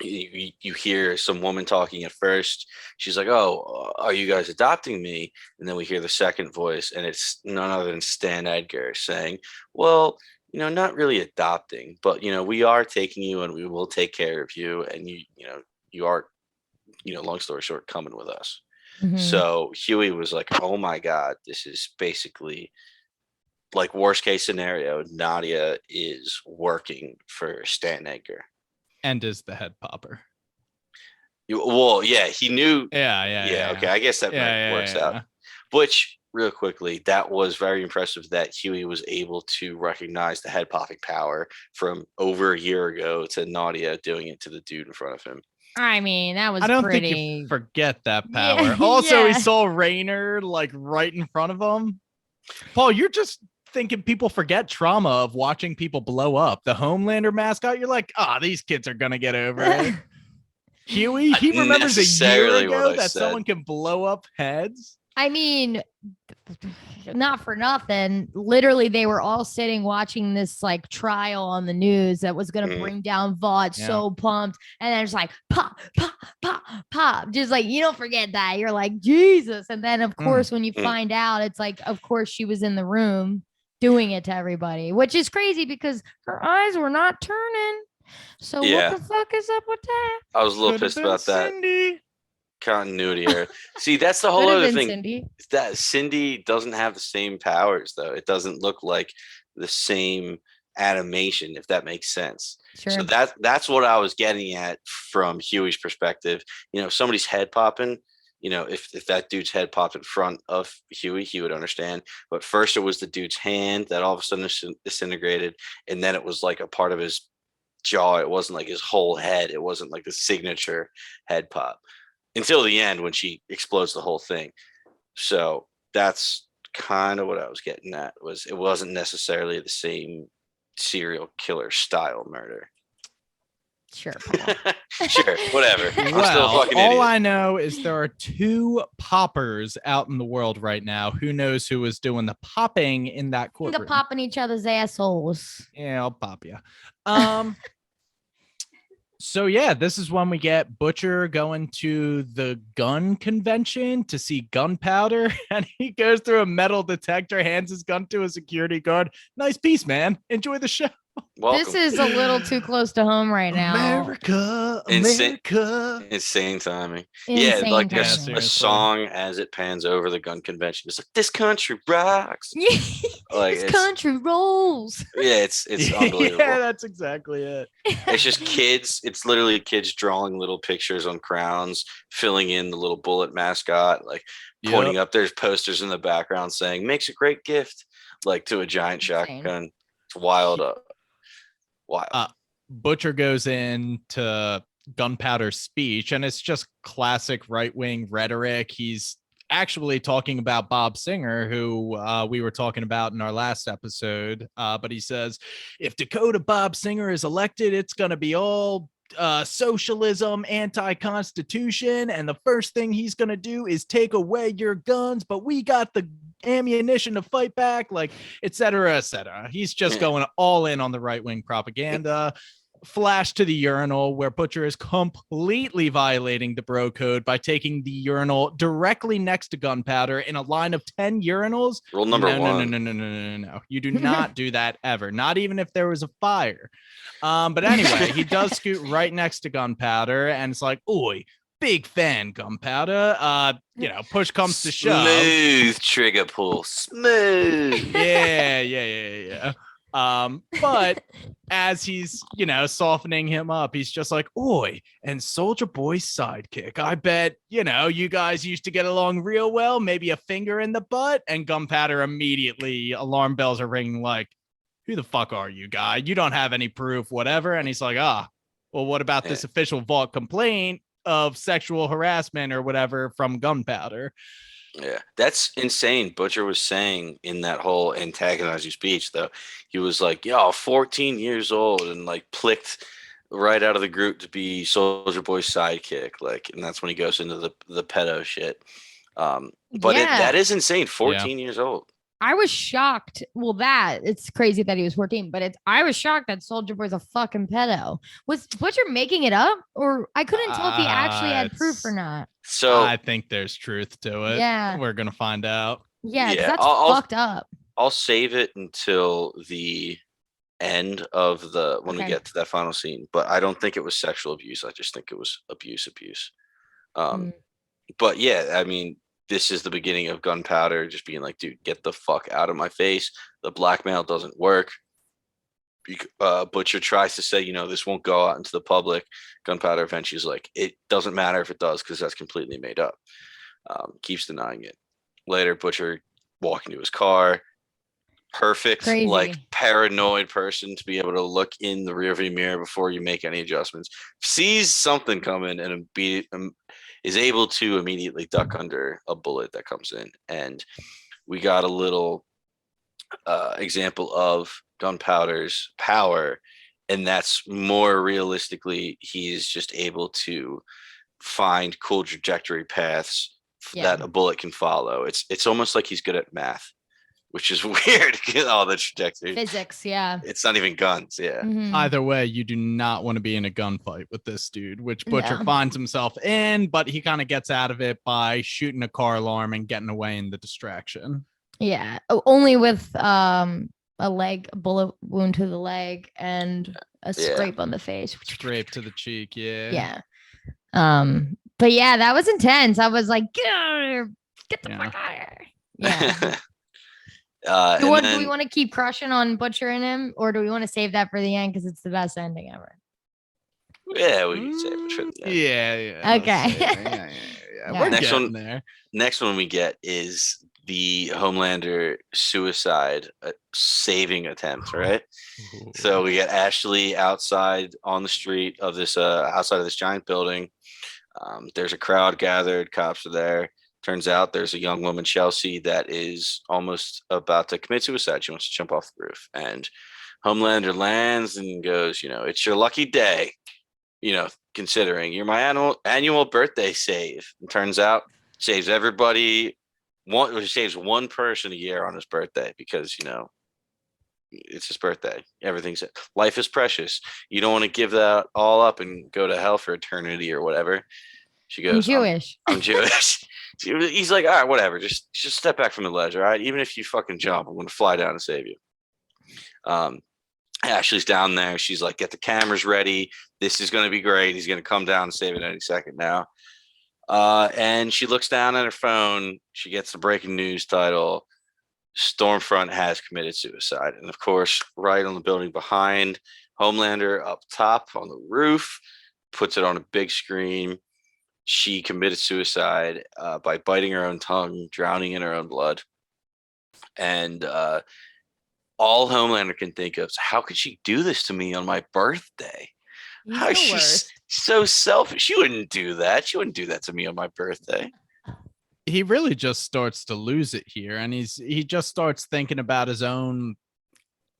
you hear some woman talking at first. She's like, "Oh, are you guys adopting me?" And then we hear the second voice, and it's none other than Stan Edgar saying, "Well, not really adopting, but we are taking you, and we will take care of you, and you are, long story short, coming with us." Mhm. So Huey was like, "Oh my God, this is basically like worst case scenario. Nadia is working for Stan Edgar." And is the head popper. Well, yeah, he knew. Yeah. Okay, I guess that works out. Which, real quickly, that was very impressive that Huey was able to recognize the head popping power from over a year ago to Nadia doing it to the dude in front of him. I mean, that was I don't pretty... think you forget that Yeah, power. Also, he yeah. saw Raynor like right in front of him. Paul, you're just thinking people forget trauma of watching people blow up. The Homelander mascot, you're like, these kids are gonna get over it. Huey, he remembers a year ago that someone can blow up heads. I mean, not for nothing. Literally, they were all sitting watching this like trial on the news that was going to bring down Vought. Yeah. So pumped. And then it's like pop, pop, pop, pop. Just like, you don't forget that. You're like, Jesus. And then, of course, when you find out, it's like, of course, she was in the room doing it to everybody, which is crazy because her eyes were not turning. So what the fuck is up with that? I was a little pissed about that. Cindy. Continuity error. See, that's the whole other thing. Cindy. That Cindy doesn't have the same powers, though. It doesn't look like the same animation, if that makes sense. Sure. So that's what I was getting at from Huey's perspective. Somebody's head popping. If that dude's head popped in front of Huey, he would understand. But first, it was the dude's hand that all of a sudden disintegrated, and then it was like a part of his jaw. It wasn't like his whole head. It wasn't like the signature head pop until the end when she explodes the whole thing. So that's kind of what I was getting at. It wasn't necessarily the same serial killer style murder. Sure. Sure, whatever. I'm still a fucking all idiot. I know is there are two poppers out in the world right now. Who knows who is doing the popping in that courtroom? They're popping each other's assholes. Yeah, I'll pop you. So yeah, this is when we get Butcher going to the gun convention to see gunpowder, and he goes through a metal detector, hands his gun to a security guard. Nice piece, man. Enjoy the show. Welcome. This is a little too close to home right now. America. Insane timing. Yeah, like there's timing. a song as it pans over the gun convention. It's like, "This country rocks." Like this country rolls. Yeah, it's unbelievable. Yeah, that's exactly it. It's just kids. It's literally kids drawing little pictures on crowns, filling in the little bullet mascot, like pointing up. There's posters in the background saying "makes a great gift," like to a giant shotgun. It's wild. Wild. Butcher goes into gunpowder speech, and it's just classic right-wing rhetoric. He's actually talking about Bob Singer, who we were talking about in our last episode. But he says, if Dakota Bob Singer is elected, it's going to be all socialism, anti-constitution, and the first thing he's going to do is take away your guns, but we got the ammunition to fight back, like, etc., etc. He's just going all in on the right-wing propaganda. Flash to the urinal where Butcher is completely violating the bro code by taking the urinal directly next to gunpowder in a line of 10 urinals. Rule number one. No. You do not do that ever. Not even if there was a fire. But anyway, he does scoot right next to gunpowder, and it's like, oi, big fan, gunpowder. Push comes to shove. Smooth trigger pull. Smooth. Yeah. But as he's, softening him up, he's just like, oi, and Soldier Boy's sidekick. I bet, you guys used to get along real well, maybe a finger in the butt. And Gunpowder immediately, alarm bells are ringing like, who the fuck are you, guy? You don't have any proof, whatever. And he's like, well, what about this official vault complaint of sexual harassment or whatever from Gunpowder? Yeah, that's insane. Butcher was saying in that whole antagonizing speech, though, he was like, 14 years old and like plicked right out of the group to be Soldier Boy's sidekick. Like, and that's when he goes into the pedo shit. But that is insane. 14 years old. I was shocked. Well, it's crazy that he was 14, but I was shocked that Soldier Boy's a fucking pedo. Was Butcher making it up, or I couldn't tell if he actually had proof or not. So I think there's truth to it. Yeah, we're gonna find out. Yeah, that's fucked up. I'll save it until the end of when we get to that final scene. But I don't think it was sexual abuse. I just think it was abuse. But yeah, I mean, this is the beginning of Gunpowder just being like, dude, get the fuck out of my face. The blackmail doesn't work. Butcher tries to say, this won't go out into the public. Gunpowder eventually is like, it doesn't matter if it does because that's completely made up. Keeps denying it. Later, Butcher walking to his car. Perfect, crazy. Like paranoid person to be able to look in the rearview mirror before you make any adjustments. Sees something coming and is able to immediately duck under a bullet that comes in. And we got a little example of Gunpowder's power, and that's more realistically, he's just able to find cool trajectory paths that a bullet can follow. It's almost like he's good at math, which is weird. All the trajectory physics, yeah. It's not even guns, yeah. Mm-hmm. Either way, you do not want to be in a gunfight with this dude, which Butcher finds himself in, but he kind of gets out of it by shooting a car alarm and getting away in the distraction. Yeah, only with a bullet wound to the leg and a scrape on the face. Scrape to the cheek, yeah. But yeah, that was intense. I was like, get out of here. Get the fuck out of here. Yeah. Do we want to keep crushing on Butcher and him, or do we want to save that for the end because it's the best ending ever? Yeah, we can save it for the end. Yeah. Okay. Yeah. We're getting there. Next one we get is the Homelander suicide saving attempt, right? Ooh. So we get Ashley outside on the street of this outside of this giant building. There's a crowd gathered, cops are there. Turns out there's a young woman, Chelsea, that is almost about to commit suicide. She wants to jump off the roof, and Homelander lands and goes, it's your lucky day, considering you're my annual birthday save. And turns out saves everybody. Saves one person a year on his birthday because, it's his birthday. Life is precious. You don't want to give that all up and go to hell for eternity or whatever. She goes, I'm Jewish. I'm Jewish. He's like, all right, whatever. Just step back from the ledge, all right? Even if you fucking jump, I'm going to fly down and save you. Ashley's down there. She's like, get the cameras ready. This is going to be great. He's going to come down and save it any second now. And she looks down at her phone. She gets the breaking news title. Stormfront has committed suicide. And of course, right on the building behind, Homelander up top on the roof, puts it on a big screen. She committed suicide by biting her own tongue, drowning in her own blood. And all Homelander can think of is, how could she do this to me on my birthday? How is she so selfish? She wouldn't do that. She wouldn't do that to me on my birthday. He really just starts to lose it here, and he just starts thinking about his own,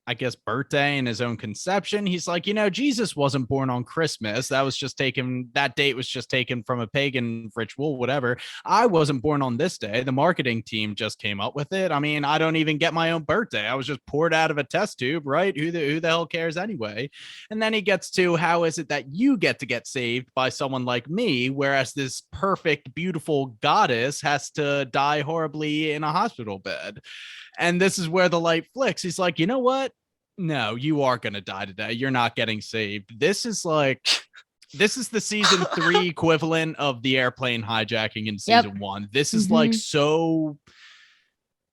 I guess, birthday and his own conception. He's like, Jesus wasn't born on Christmas. That date was just taken from a pagan ritual, whatever. I wasn't born on this day. The marketing team just came up with it. I mean, I don't even get my own birthday. I was just poured out of a test tube, right? Who the hell cares anyway? And then he gets to, how is it that you get saved by someone like me, whereas this perfect, beautiful goddess has to die horribly in a hospital bed? And this is where the light flicks. He's like, you know what? No, you are going to die today. You're not getting saved. This is the season 3 equivalent of the airplane hijacking in season 1. This is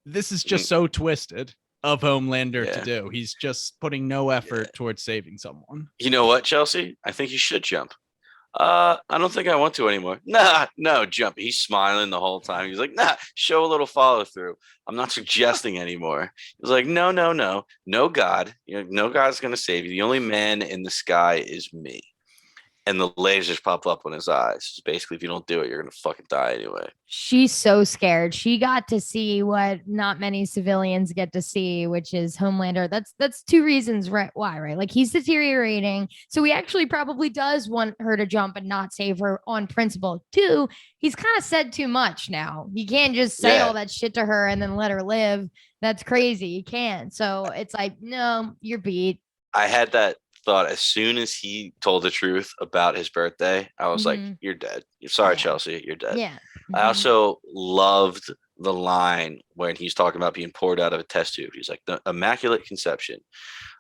this is just so twisted. of Homelander to Yeah. do. He's just putting no effort towards saving someone. You know what, Chelsea? I think you should jump. I don't think I want to anymore. Nah, no, jump. He's smiling the whole time. He's like, nah, show a little follow through. I'm not suggesting anymore. He's like, no, no God. No God's gonna save you. The only man in the sky is me. And the lasers pop up on his eyes. So basically, if you don't do it, you're gonna fucking die anyway. She's so scared. She got to see what not many civilians get to see, which is Homelander. That's two reasons why, right? Like he's deteriorating. So he actually probably does want her to jump and not save her on principle. Two, he's kind of said too much now. He can't just say all that shit to her and then let her live. That's crazy. He can't. So it's like, no, you're beat. I had that thought as soon as he told the truth about his birthday. I was like, you're dead. Sorry, Chelsea, you're dead. Yeah. I also loved the line when he's talking about being poured out of a test tube. He's like, the Immaculate Conception.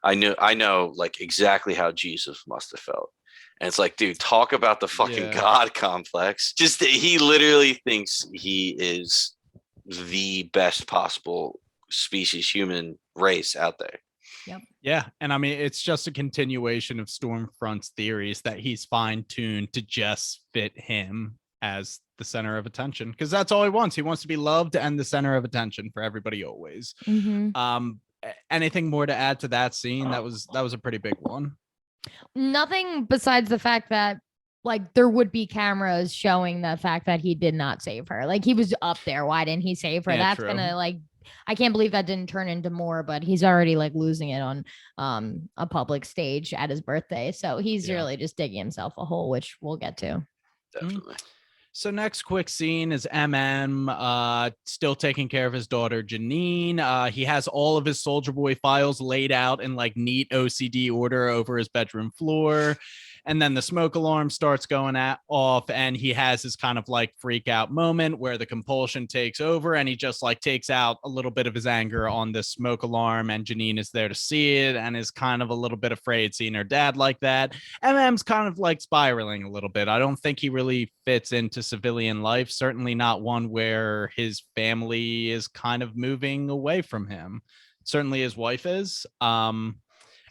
I know like exactly how Jesus must have felt. And it's like, dude, talk about the fucking God complex. Just he literally thinks he is the best possible species, human race out there. Yep. Yeah. And I mean, it's just a continuation of Stormfront's theories that he's fine-tuned to just fit him as the center of attention, because that's all he wants. He wants to be loved and the center of attention for everybody always. Anything more to add to that scene? That was a pretty big one. Nothing besides the fact that like there would be cameras showing the fact that he did not save her. Like he was up there. Why didn't he save her? That's gonna like, I can't believe that didn't turn into more, but he's already like losing it on a public stage at his birthday. So he's really just digging himself a hole, which we'll get to. Definitely. So next quick scene is still taking care of his daughter Janine. He has all of his Soldier Boy files laid out in like neat OCD order over his bedroom floor. And then the smoke alarm starts going off, and he has his kind of like freak out moment where the compulsion takes over, and he just like takes out a little bit of his anger on this smoke alarm, and Janine is there to see it and is kind of a little bit afraid seeing her dad like that. MM's kind of like spiraling a little bit. I don't think he really fits into civilian life, certainly not one where his family is kind of moving away from him. Certainly his wife is.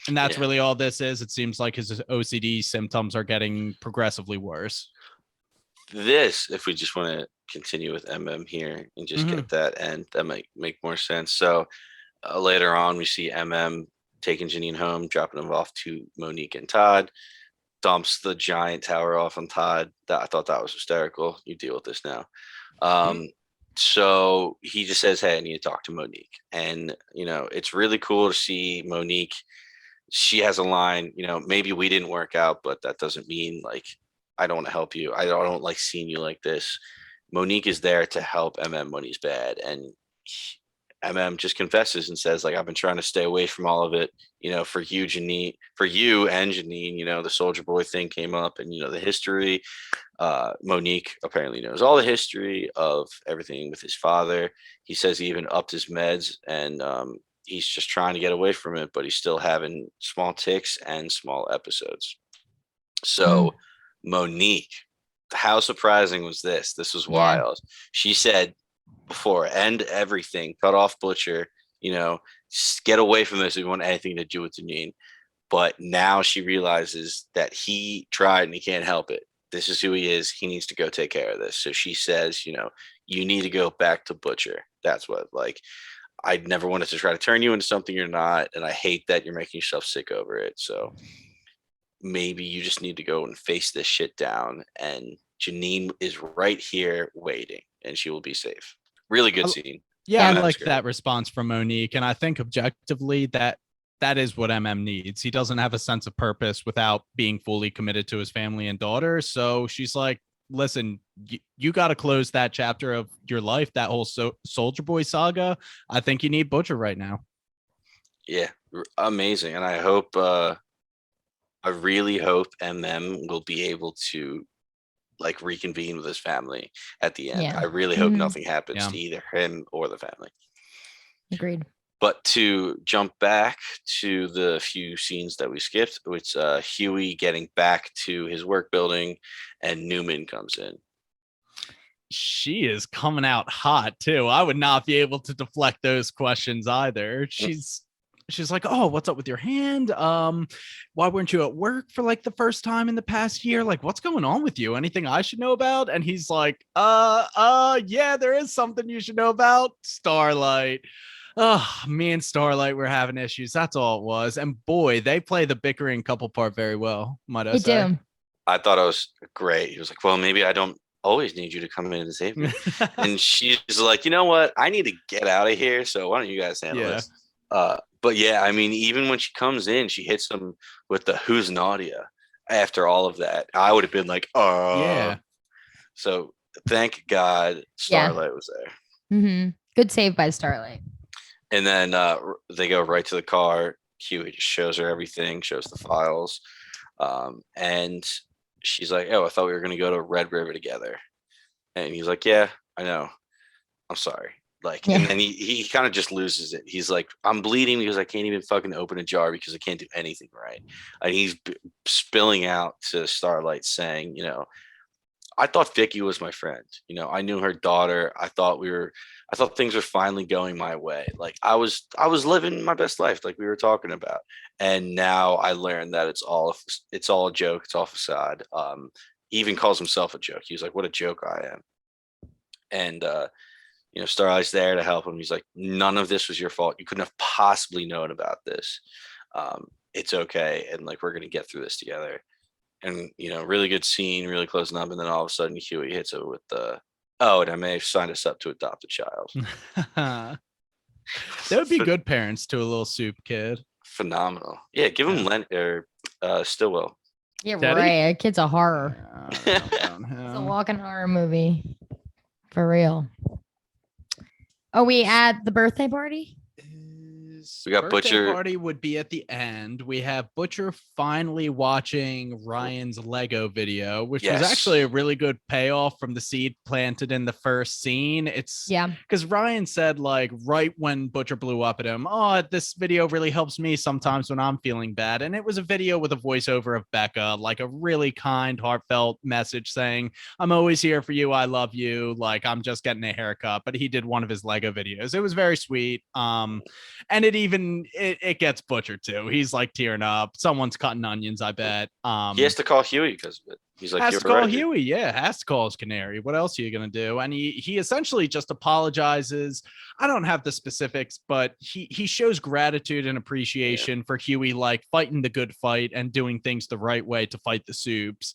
And that's really all this is. It seems like his OCD symptoms are getting progressively worse. This, if we just want to continue with here and just get that, and that might make more sense. So later on, we see taking Janine home, dropping him off to Monique and Todd, dumps the giant tower off on Todd. I thought that was hysterical. You deal with this now. So he just says, hey, I need to talk to Monique. And, it's really cool to see Monique. She has a line, maybe we didn't work out, but that doesn't mean like I don't want to help you. I don't like seeing you like this. Monique is there to help when he's bad. And just confesses and says, like, I've been trying to stay away from all of it, for you, Janine, for you and Janine, the Soldier Boy thing came up, and, the history. Monique apparently knows all the history of everything with his father. He says he even upped his meds, and he's just trying to get away from it, but he's still having small tics and small episodes. So Monique, how surprising was this? This was wild. She said before, end everything, cut off Butcher, just get away from this if you want anything to do with Janine. But now she realizes that he tried and he can't help it. This is who he is. He needs to go take care of this. So she says, you need to go back to Butcher. That's what, like, I never wanted to try to turn you into something you're not, and I hate that you're making yourself sick over it. So maybe you just need to go and face this shit down, and Janine is right here waiting, and she will be safe. Really good scene. Yeah, I like that response from Monique, and I think objectively that is what needs. He doesn't have a sense of purpose without being fully committed to his family and daughter. So she's like, listen, you got to close that chapter of your life, that whole Soldier Boy saga. I think you need Butcher right now. Yeah, amazing. And I hope, I really hope will be able to like reconvene with his family at the end. I really hope nothing happens to either him or the family. Agreed. But to jump back to the few scenes that we skipped, it's Huey getting back to his work building, and Newman comes in. she is coming out hot too. I would not be able to deflect those questions either. She's like, "Oh, what's up with your hand? Why weren't you at work for like the first time in the past year? Like, what's going on with you? Anything I should know about?" And he's like, yeah, there is something you should know about. Starlight. Oh, me and Starlight were having issues. That's all it was. And boy, they play the bickering couple part very well, might I They say. do. I thought it was great. He was like, well, maybe I don't always need you to come in and save me. And she's like, you know what? I need to get out of here. So why don't you guys handle this? But yeah, I mean, even when she comes in, she hits him with the who's Nadia after all of that. I would have been like, Yeah. So thank God Starlight was there. Mm-hmm. Good save by Starlight. And then they go right to the car. Huey just shows her everything, shows the files. And she's like, oh, I thought we were going to go to Red River together. And he's like, yeah, I know. I'm sorry. Like, and then he kind of just loses it. He's like, I'm bleeding because I can't even fucking open a jar because I can't do anything right. And he's spilling out to Starlight saying, you know, I thought Vicky was my friend. You know, I knew her daughter. I thought things were finally going my way. Like I was living my best life, like we were talking about. And now I learned that it's all a joke. It's all facade. He even calls himself a joke. He's like, what a joke I am. And you know, Starlight's there to help him. He's like, none of this was your fault. You couldn't have possibly known about this. It's okay. And like, we're going to get through this together. And, you know, really good scene, really closing up. And then all of a sudden Huey hits it with the, oh, and I may have signed us up to adopt a child. They would be good parents to a little soup kid. Phenomenal. Yeah. Give him Len or Stillwell. Yeah, Daddy? right. A kid's a horror. It's It's a walking horror movie. For real. Are we at the birthday party? We got birthday Butcher. Party would be at the end. We have Butcher finally watching Ryan's Lego video, which was actually a really good payoff from the seed planted in the first scene. It's because Ryan said, like, right when Butcher blew up at him, oh, this video really helps me sometimes when I'm feeling bad. And it was a video with a voiceover of Becca, like a really kind, heartfelt message saying, I'm always here for you. I love you. Like, I'm just getting a haircut. But he did one of his Lego videos. It was very sweet. And it gets Butcher too. He's like tearing up. Someone's cutting onions, I bet. He has to call Huey because of it. He's like, has to call Huey. Yeah, has to call his canary. What else are you gonna do? And he essentially just apologizes. I don't have the specifics, but he shows gratitude and appreciation for Huey, like fighting the good fight and doing things the right way to fight the soups.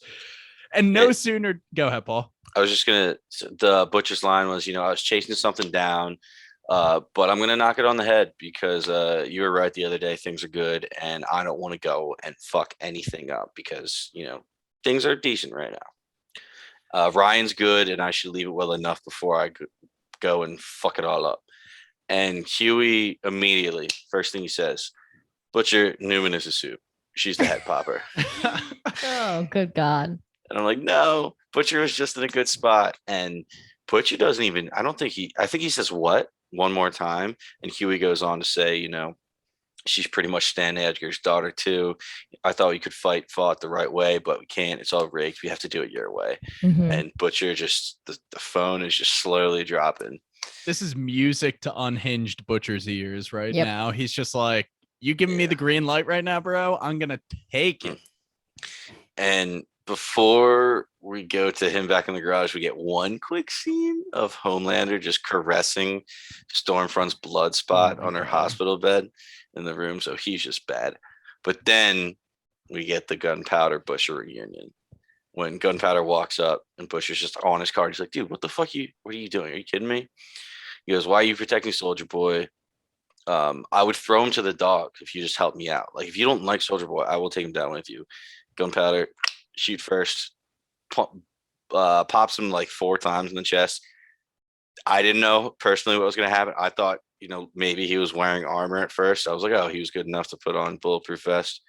And no sooner, go ahead, Paul. I was just the Butcher's line was, you know, I was chasing something down. But I'm gonna knock it on the head because you were right the other day. Things are good, and I don't want to go and fuck anything up because you know things are decent right now. Ryan's good, and I should leave it well enough before I go and fuck it all up. And Huey immediately, first thing he says, "Butcher, Newman is a soup. She's the head popper." Oh, good God! And I'm like, no, Butcher was just in a good spot, and Butcher doesn't even. I think he says what. One more time, and Huey goes on to say, you know, she's pretty much Stan Edgar's daughter too. I thought we could fought the right way, but we can't. It's all rigged. We have to do it your way. Mm-hmm. And Butcher just the phone is just slowly dropping. This is music to unhinged Butcher's ears right now. He's just like, you giving me the green light right now, bro? I'm gonna take it. And before we go to him back in the garage, we get one quick scene of Homelander just caressing Stormfront's blood spot on her hospital bed in the room. So he's just bad. But then we get the Gunpowder Butcher reunion. When Gunpowder walks up and Butcher's just on his car, he's like, dude, what are you doing? Are you kidding me? He goes, why are you protecting Soldier Boy? I would throw him to the dogs if you just help me out. Like, if you don't like Soldier Boy, I will take him down with you. Gunpowder, shoot first, pops him like 4 times in the chest. I didn't know personally what was going to happen. I thought, you know, maybe he was wearing armor at first. I was like, oh, he was good enough to put on bulletproof vest.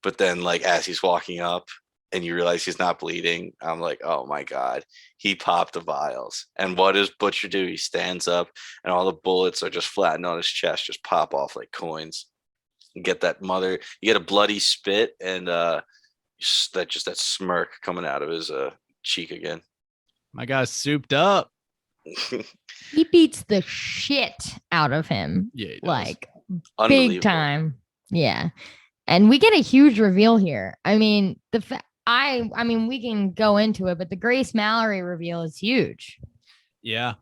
But then, like, as he's walking up and you realize he's not bleeding, I'm like, oh my God, he popped the vials. And what does Butcher do? He stands up and all the bullets are just flattened on his chest, just pop off like coins. You get a bloody spit and that smirk coming out of his cheek again. My guy's souped up. He beats the shit out of him. Yeah, he does. Like big Unbelievable. time. Yeah. And we get a huge reveal here. I mean, I mean, we can go into it, but the Grace Mallory reveal is huge. Yeah.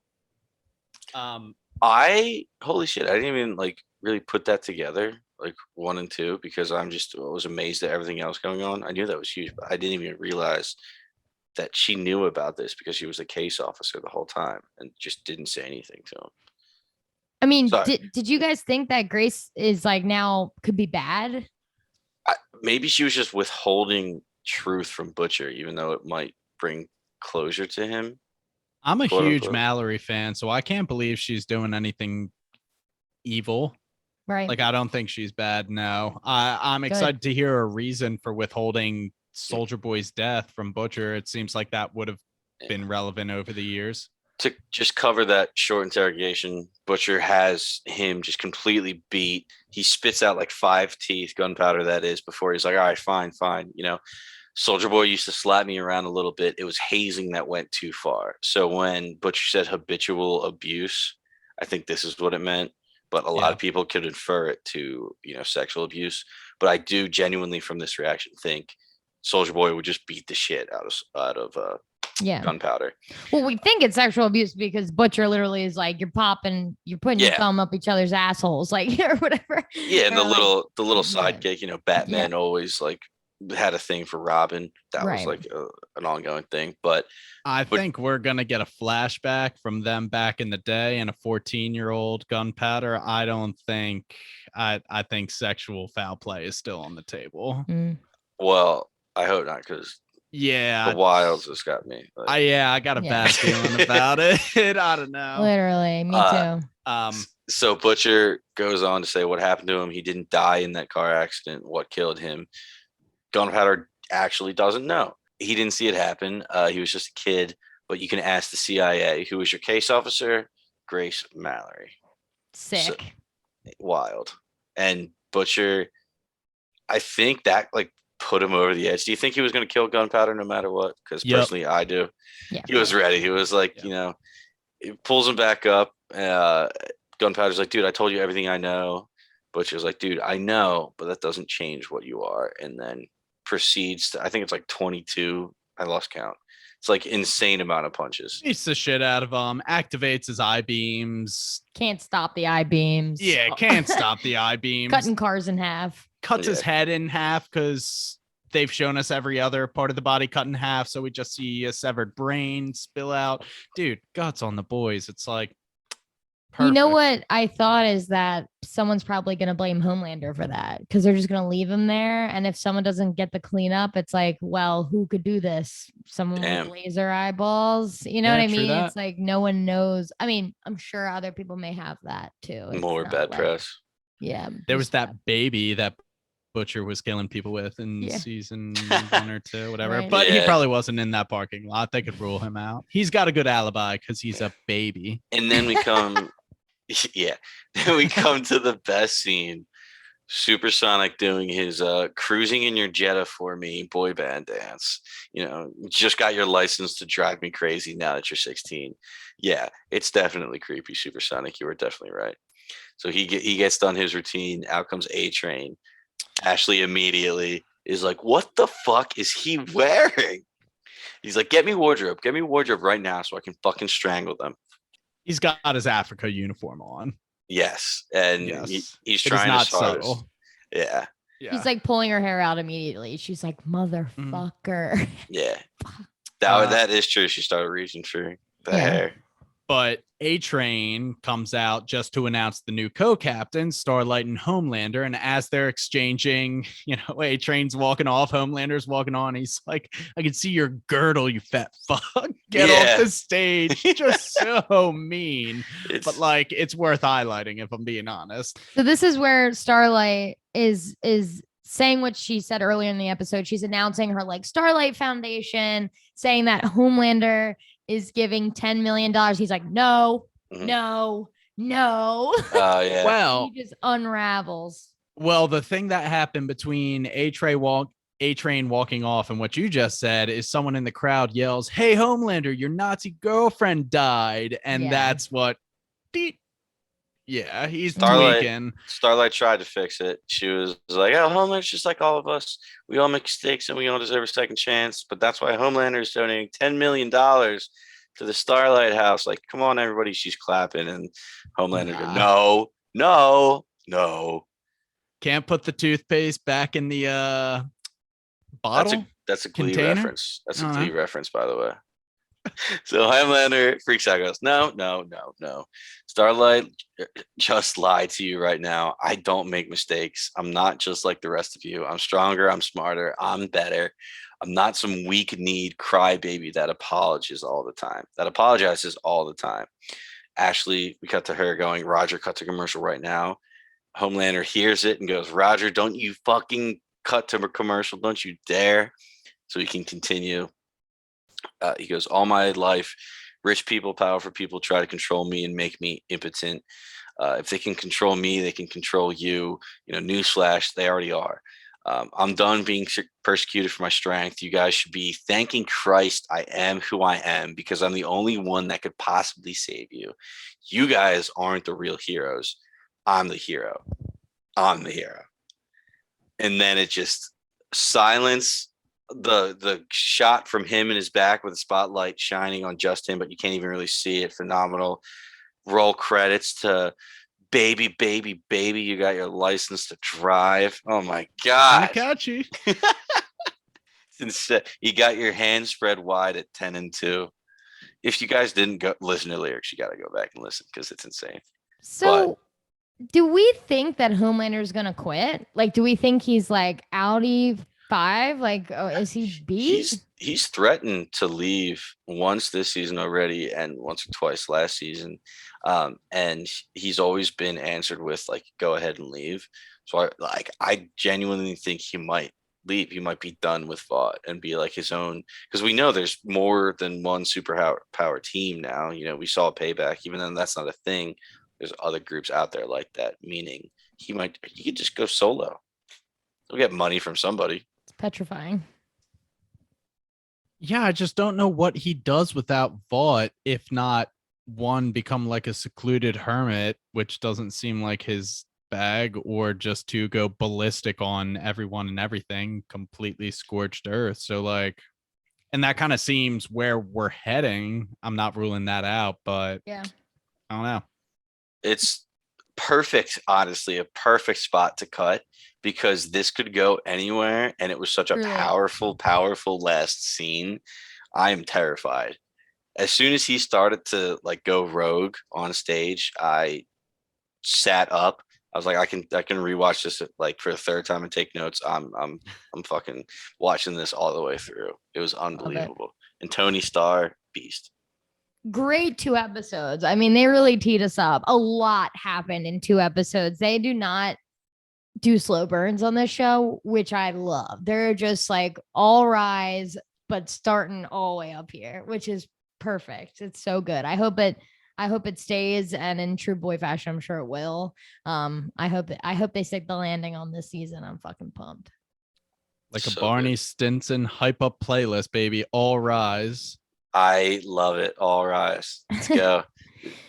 Holy shit, I didn't even like really put that together, like 1 and 2, because I was amazed at everything else going on. I knew that was huge, but I didn't even realize that she knew about this because she was a case officer the whole time and just didn't say anything to him. I mean, Sorry. did you guys think that Grace is like now could be bad? Maybe she was just withholding truth from Butcher, even though it might bring closure to him. I'm a Quote, huge unquote. Mallory fan, so I can't believe she's doing anything evil. Right. Like, I don't think she's bad. No, I'm excited to hear a reason for withholding Soldier Boy's death from Butcher. It seems like that would have been relevant over the years. To just cover that short interrogation, Butcher has him just completely beat. He spits out like 5 teeth, gunpowder that is, before he's like, all right, fine. You know, Soldier Boy used to slap me around a little bit. It was hazing that went too far. So when Butcher said habitual abuse, I think this is what it meant. But a lot of people could infer it to, you know, sexual abuse. But I do genuinely, from this reaction, think Soldier Boy would just beat the shit out of gunpowder. Well, we think it's sexual abuse because Butcher literally is like, you're putting your thumb up each other's assholes, like, or whatever. Yeah, and the like, little sidekick, you know, Batman always like had a thing for Robin. That was like an ongoing thing. But I think we're gonna get a flashback from them back in the day and a 14-year-old gunpowder. I don't think I think sexual foul play is still on the table. Well, I hope not, because the Wilds has got me. Like, I got a bad feeling about it. I don't know. Literally, me too. So Butcher goes on to say what happened to him. He didn't die in that car accident. What killed him? Gunpowder actually doesn't know. He didn't see it happen. He was just a kid. But you can ask the CIA. Who was your case officer? Grace Mallory. Sick. So, wild. And Butcher, I think that like put him over the edge. Do you think he was going to kill Gunpowder no matter what? Because personally, I do. Yeah, he was ready. He was like, you know, he pulls him back up. Gunpowder's like, dude, I told you everything I know. Butcher's like, dude, I know, but that doesn't change what you are. And then proceeds to, I think it's like 22. I lost count. It's like insane amount of punches. Beats the shit out of him, activates his eye beams. Can't stop the eye beams. Yeah, can't stop the eye beams. Cutting cars in half. Cuts his head in half because they've shown us every other part of the body cut in half. So we just see a severed brain spill out. Dude, guts on the boys. It's like, perfect. You know what I thought is that someone's probably going to blame Homelander for that because they're just going to leave him there. And if someone doesn't get the cleanup, it's like, well, who could do this? Someone with laser eyeballs. You know what I mean? That. It's like no one knows. I mean, I'm sure other people may have that too. It's more bad press. Yeah. There was that baby that Butcher was killing people with in season 1 or 2, whatever. Right. But he probably wasn't in that parking lot. They could rule him out. He's got a good alibi because he's a baby. And then we come... then we come to the best scene. Supersonic doing his cruising in your Jetta for me boy band dance. You know, just got your license to drive me crazy now that you're 16. Yeah, it's definitely creepy, Supersonic. You were definitely right. So he gets done his routine. Out comes A-Train. Ashley immediately is like, what the fuck is he wearing? He's like, get me wardrobe right now so I can fucking strangle them. He's got his Africa uniform on. Yes. And he's trying his hardest. Yeah. He's like pulling her hair out immediately. She's like, motherfucker. Yeah. That is true. She started reaching for the hair. But A-Train comes out just to announce the new co-captain, Starlight and Homelander. And as they're exchanging, you know, A-Train's walking off, Homelander's walking on. He's like, I can see your girdle, you fat fuck. Get off the stage. Just so mean. But like, it's worth highlighting if I'm being honest. So this is where Starlight is saying what she said earlier in the episode. She's announcing her like Starlight Foundation, saying that Homelander is giving $10 million. He's like, no. Oh, yeah. Well, he just unravels. Well, the thing that happened between A-Train A-Train walking off, and what you just said is someone in the crowd yells, "Hey, Homelander, your Nazi girlfriend died," and that's what. Yeah, he's tweaking. Starlight tried to fix it. She was like, "Oh, Homelander's just like all of us. We all make mistakes and we all deserve a second chance." But that's why Homelander is donating $10 million to the Starlight House. Like, come on, everybody! She's clapping, and Homelander goes, "No, no, no! Can't put the toothpaste back in the bottle." That's a Glee container? reference. That's a Glee reference, by the way. So Homelander freaks out, goes, "No, no, no, no. Starlight just lied to you right now. I don't make mistakes. I'm not just like the rest of you. I'm stronger. I'm smarter. I'm better. I'm not some weak-kneed crybaby that apologizes all the time. Ashley, we cut to her going, Roger, cut to commercial right now. Homelander hears it and goes, "Roger, don't you fucking cut to a commercial. Don't you dare." So he can continue. He goes, "All my life, rich people, powerful people try to control me and make me impotent. If they can control me, they can control you. Newsflash, they already are. I'm done being persecuted for my strength. You guys should be thanking Christ I am who I am, because I'm the only one that could possibly save you. You guys aren't the real heroes. I'm the hero. I'm the hero." And then it just silence. The shot from him in his back with the spotlight shining on just him, but you can't even really see it. Phenomenal. Roll credits to baby, baby, baby. You got your license to drive. Oh my God. Catchy. You got your hands spread wide at 10 and 2. If you guys didn't go listen to lyrics, you got to go back and listen because it's insane. So do we think that Homelander's going to quit? Like, do we think he's like outie 5? Like, is he beat? He's threatened to leave once this season already and once or twice last season. And he's always been answered with like, "Go ahead and leave." So I genuinely think he might leave. He might be done with Vought and be like his own, because we know there's more than one superpower team now. We saw Payback, even though that's not a thing. There's other groups out there like that, meaning he could just go solo. He'll get money from somebody. Petrifying. Yeah, I just don't know what he does without Vought, if not one, become like a secluded hermit, which doesn't seem like his bag, or just to go ballistic on everyone and everything, completely scorched earth. So and that kind of seems where we're heading. I'm not ruling that out, but yeah, I don't know. It's perfect, honestly, a perfect spot to cut, because this could go anywhere, and it was such a powerful last scene. I am terrified. As soon as he started to go rogue on stage, I sat up. I was like, I can rewatch this for the third time and take notes. I'm fucking watching this all the way through. It was unbelievable. And Tony Starr, beast. Great 2 episodes. I mean, they really teed us up. A lot happened in 2 episodes. They do not do slow burns on this show, which I love. They're just all rise, but starting all the way up here, which is perfect. It's so good. I hope it stays, and in true boy fashion, I'm sure it will. I hope they stick the landing on this season. I'm fucking pumped. Like a Barney Stinson hype up playlist, baby. All rise. I love it. All rise. Let's go.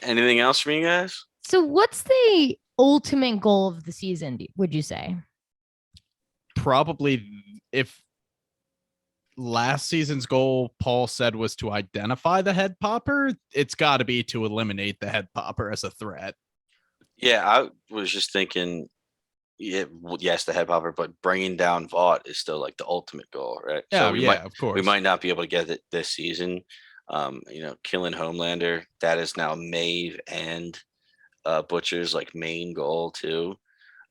Anything else from you guys? So what's the ultimate goal of the season, would you say? Probably, if last season's goal, Paul said, was to identify the head popper, it's got to be to eliminate the head popper as a threat. Yeah, I was just thinking, yes, the head popper, but bringing down Vought is still the ultimate goal, right? Yeah, of course. We might not be able to get it this season. Killing Homelander, that is now Maeve and Butcher's main goal too.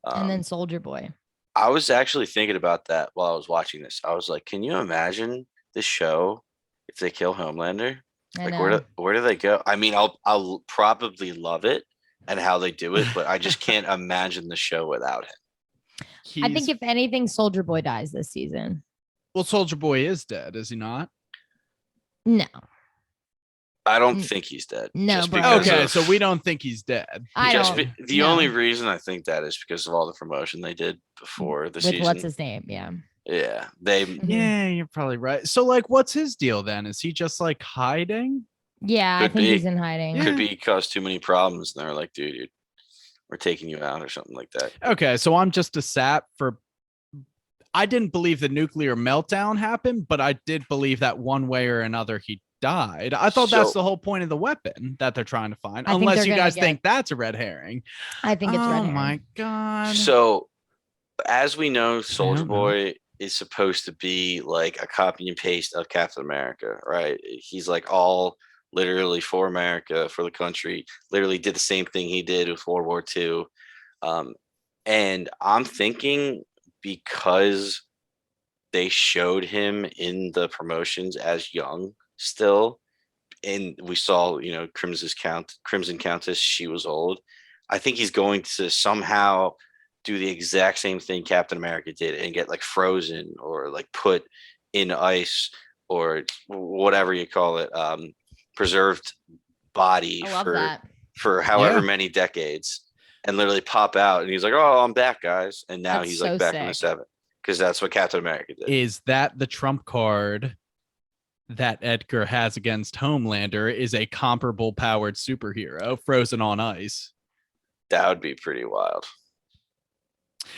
And then Soldier Boy. I was actually thinking about that while I was watching this. I was like, can you imagine this show if they kill Homelander? Where do they go? I mean, I'll probably love it and how they do it, but I just can't imagine the show without him. I think if anything, Soldier Boy dies this season. Well, Soldier Boy is dead, is he not? No. I don't think he's dead. No, okay, so we don't think he's dead. The only reason I think that is because of all the promotion they did before the season. What's his name? Yeah. Yeah, they. Yeah, you're probably right. So, like, what's his deal then? Is he just like hiding? Yeah, I Could think be. he's in hiding. Yeah. Could be caused too many problems, and they're like, dude, we're taking you out or something like that. Okay, so I'm just a sap for. I didn't believe the nuclear meltdown happened, but I did believe that one way or another he died. I thought that's So- the whole point of the weapon that they're trying to find. I think Unless they're you gonna guys get- think that's a red herring. I think it's red Oh herring. my god. So, as we know, Soldier don't know. Boy is supposed to be like a copy and paste of Captain America, right? He's like all literally for America, for the country. Literally did the same thing he did with World War II. And I'm thinking because they showed him in the promotions as young still, and we saw, Crimson Countess, she was old. I think he's going to somehow do the exact same thing Captain America did and get like frozen or like put in ice or whatever you call it, preserved body I love that. for however Yeah. many decades, and literally pop out and he's like, "Oh, I'm back, guys," and now That's he's so like back in the sick. '7 because that's what Captain America did. Is that the trump card that Edgar has against Homelander? Is a comparable powered superhero frozen on ice? That would be pretty wild.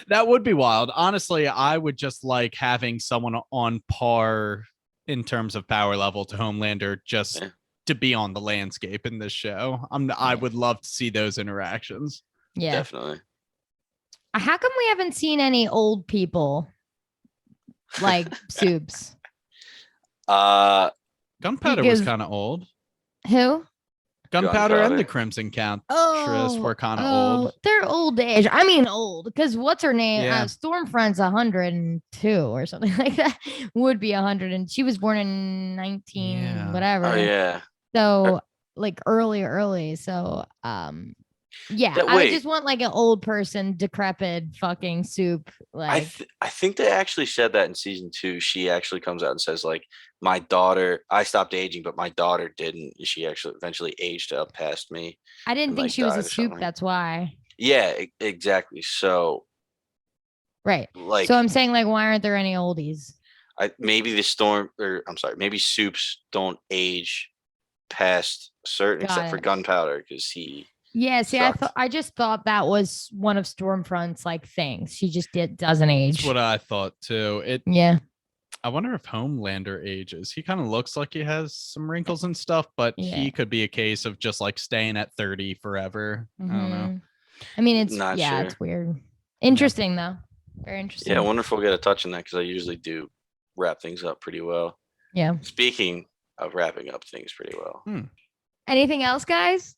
That would be wild. Honestly, I would just like having someone on par in terms of power level to Homelander just Yeah. to be on the landscape in this show. I would love to see those interactions. Yeah. Definitely. How come we haven't seen any old people like Soups? Gunpowder was Because- kind of old. Who? Gunpowder and the Gunpowder. Crimson Countess Oh, were kind of old. They're old age. I mean, old because what's her name? Yeah. Stormfront's 102 or something like that. Would be 100, and she was born in 19 Yeah. whatever. Oh yeah. So like early. So yeah, I Wait. just want like an old person, decrepit fucking Soup. Like I think they actually said that in season 2. She actually comes out and says like, my daughter, I stopped aging, but my daughter didn't. She actually eventually aged up past me. I didn't and, think like, she was a died or something Soup. like- That's why. Yeah, exactly. So Right. like, So I'm saying like, why aren't there any oldies? maybe maybe Soups don't age past certain, Got except for it. Gunpowder because he. Yeah, see, Sucked. I just thought that was one of Stormfront's like things. She just doesn't age. That's what I thought too. Yeah. I wonder if Homelander ages. He kind of looks like he has some wrinkles and stuff, but Yeah. he could be a case of just like staying at 30 forever. I don't know. Mhm. I mean, it's Not it's sure. weird. Interesting though. Very interesting. Yeah, I wonder if we'll get a touch on that because I usually do wrap things up pretty well. Yeah. Speaking of wrapping up things pretty well, Anything else, guys?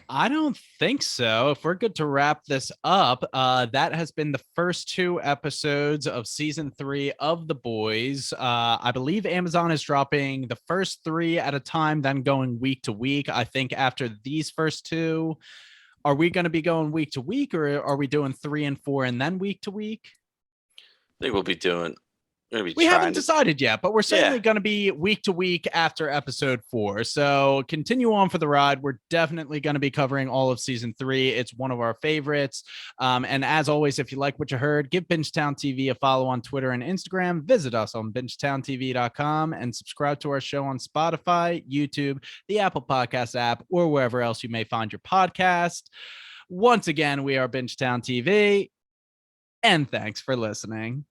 I don't think so. If we're good to wrap this up, that has been the first 2 episodes of season 3 of The Boys. I believe Amazon is dropping the first 3 at a time, then going week to week. I think after these first 2, are we going to be going week to week, or are we doing 3 and 4 and then week to week? I think we'll be doing. We haven't decided yet, but we're certainly Yeah. going to be week to week after episode 4. So continue on for the ride. We're definitely going to be covering all of season 3. It's one of our favorites. And as always, if you like what you heard, give Bingetown TV a follow on Twitter and Instagram. Visit us on BingetownTV.com and subscribe to our show on Spotify, YouTube, the Apple Podcast app, or wherever else you may find your podcast. Once again, we are Bingetown TV, and thanks for listening.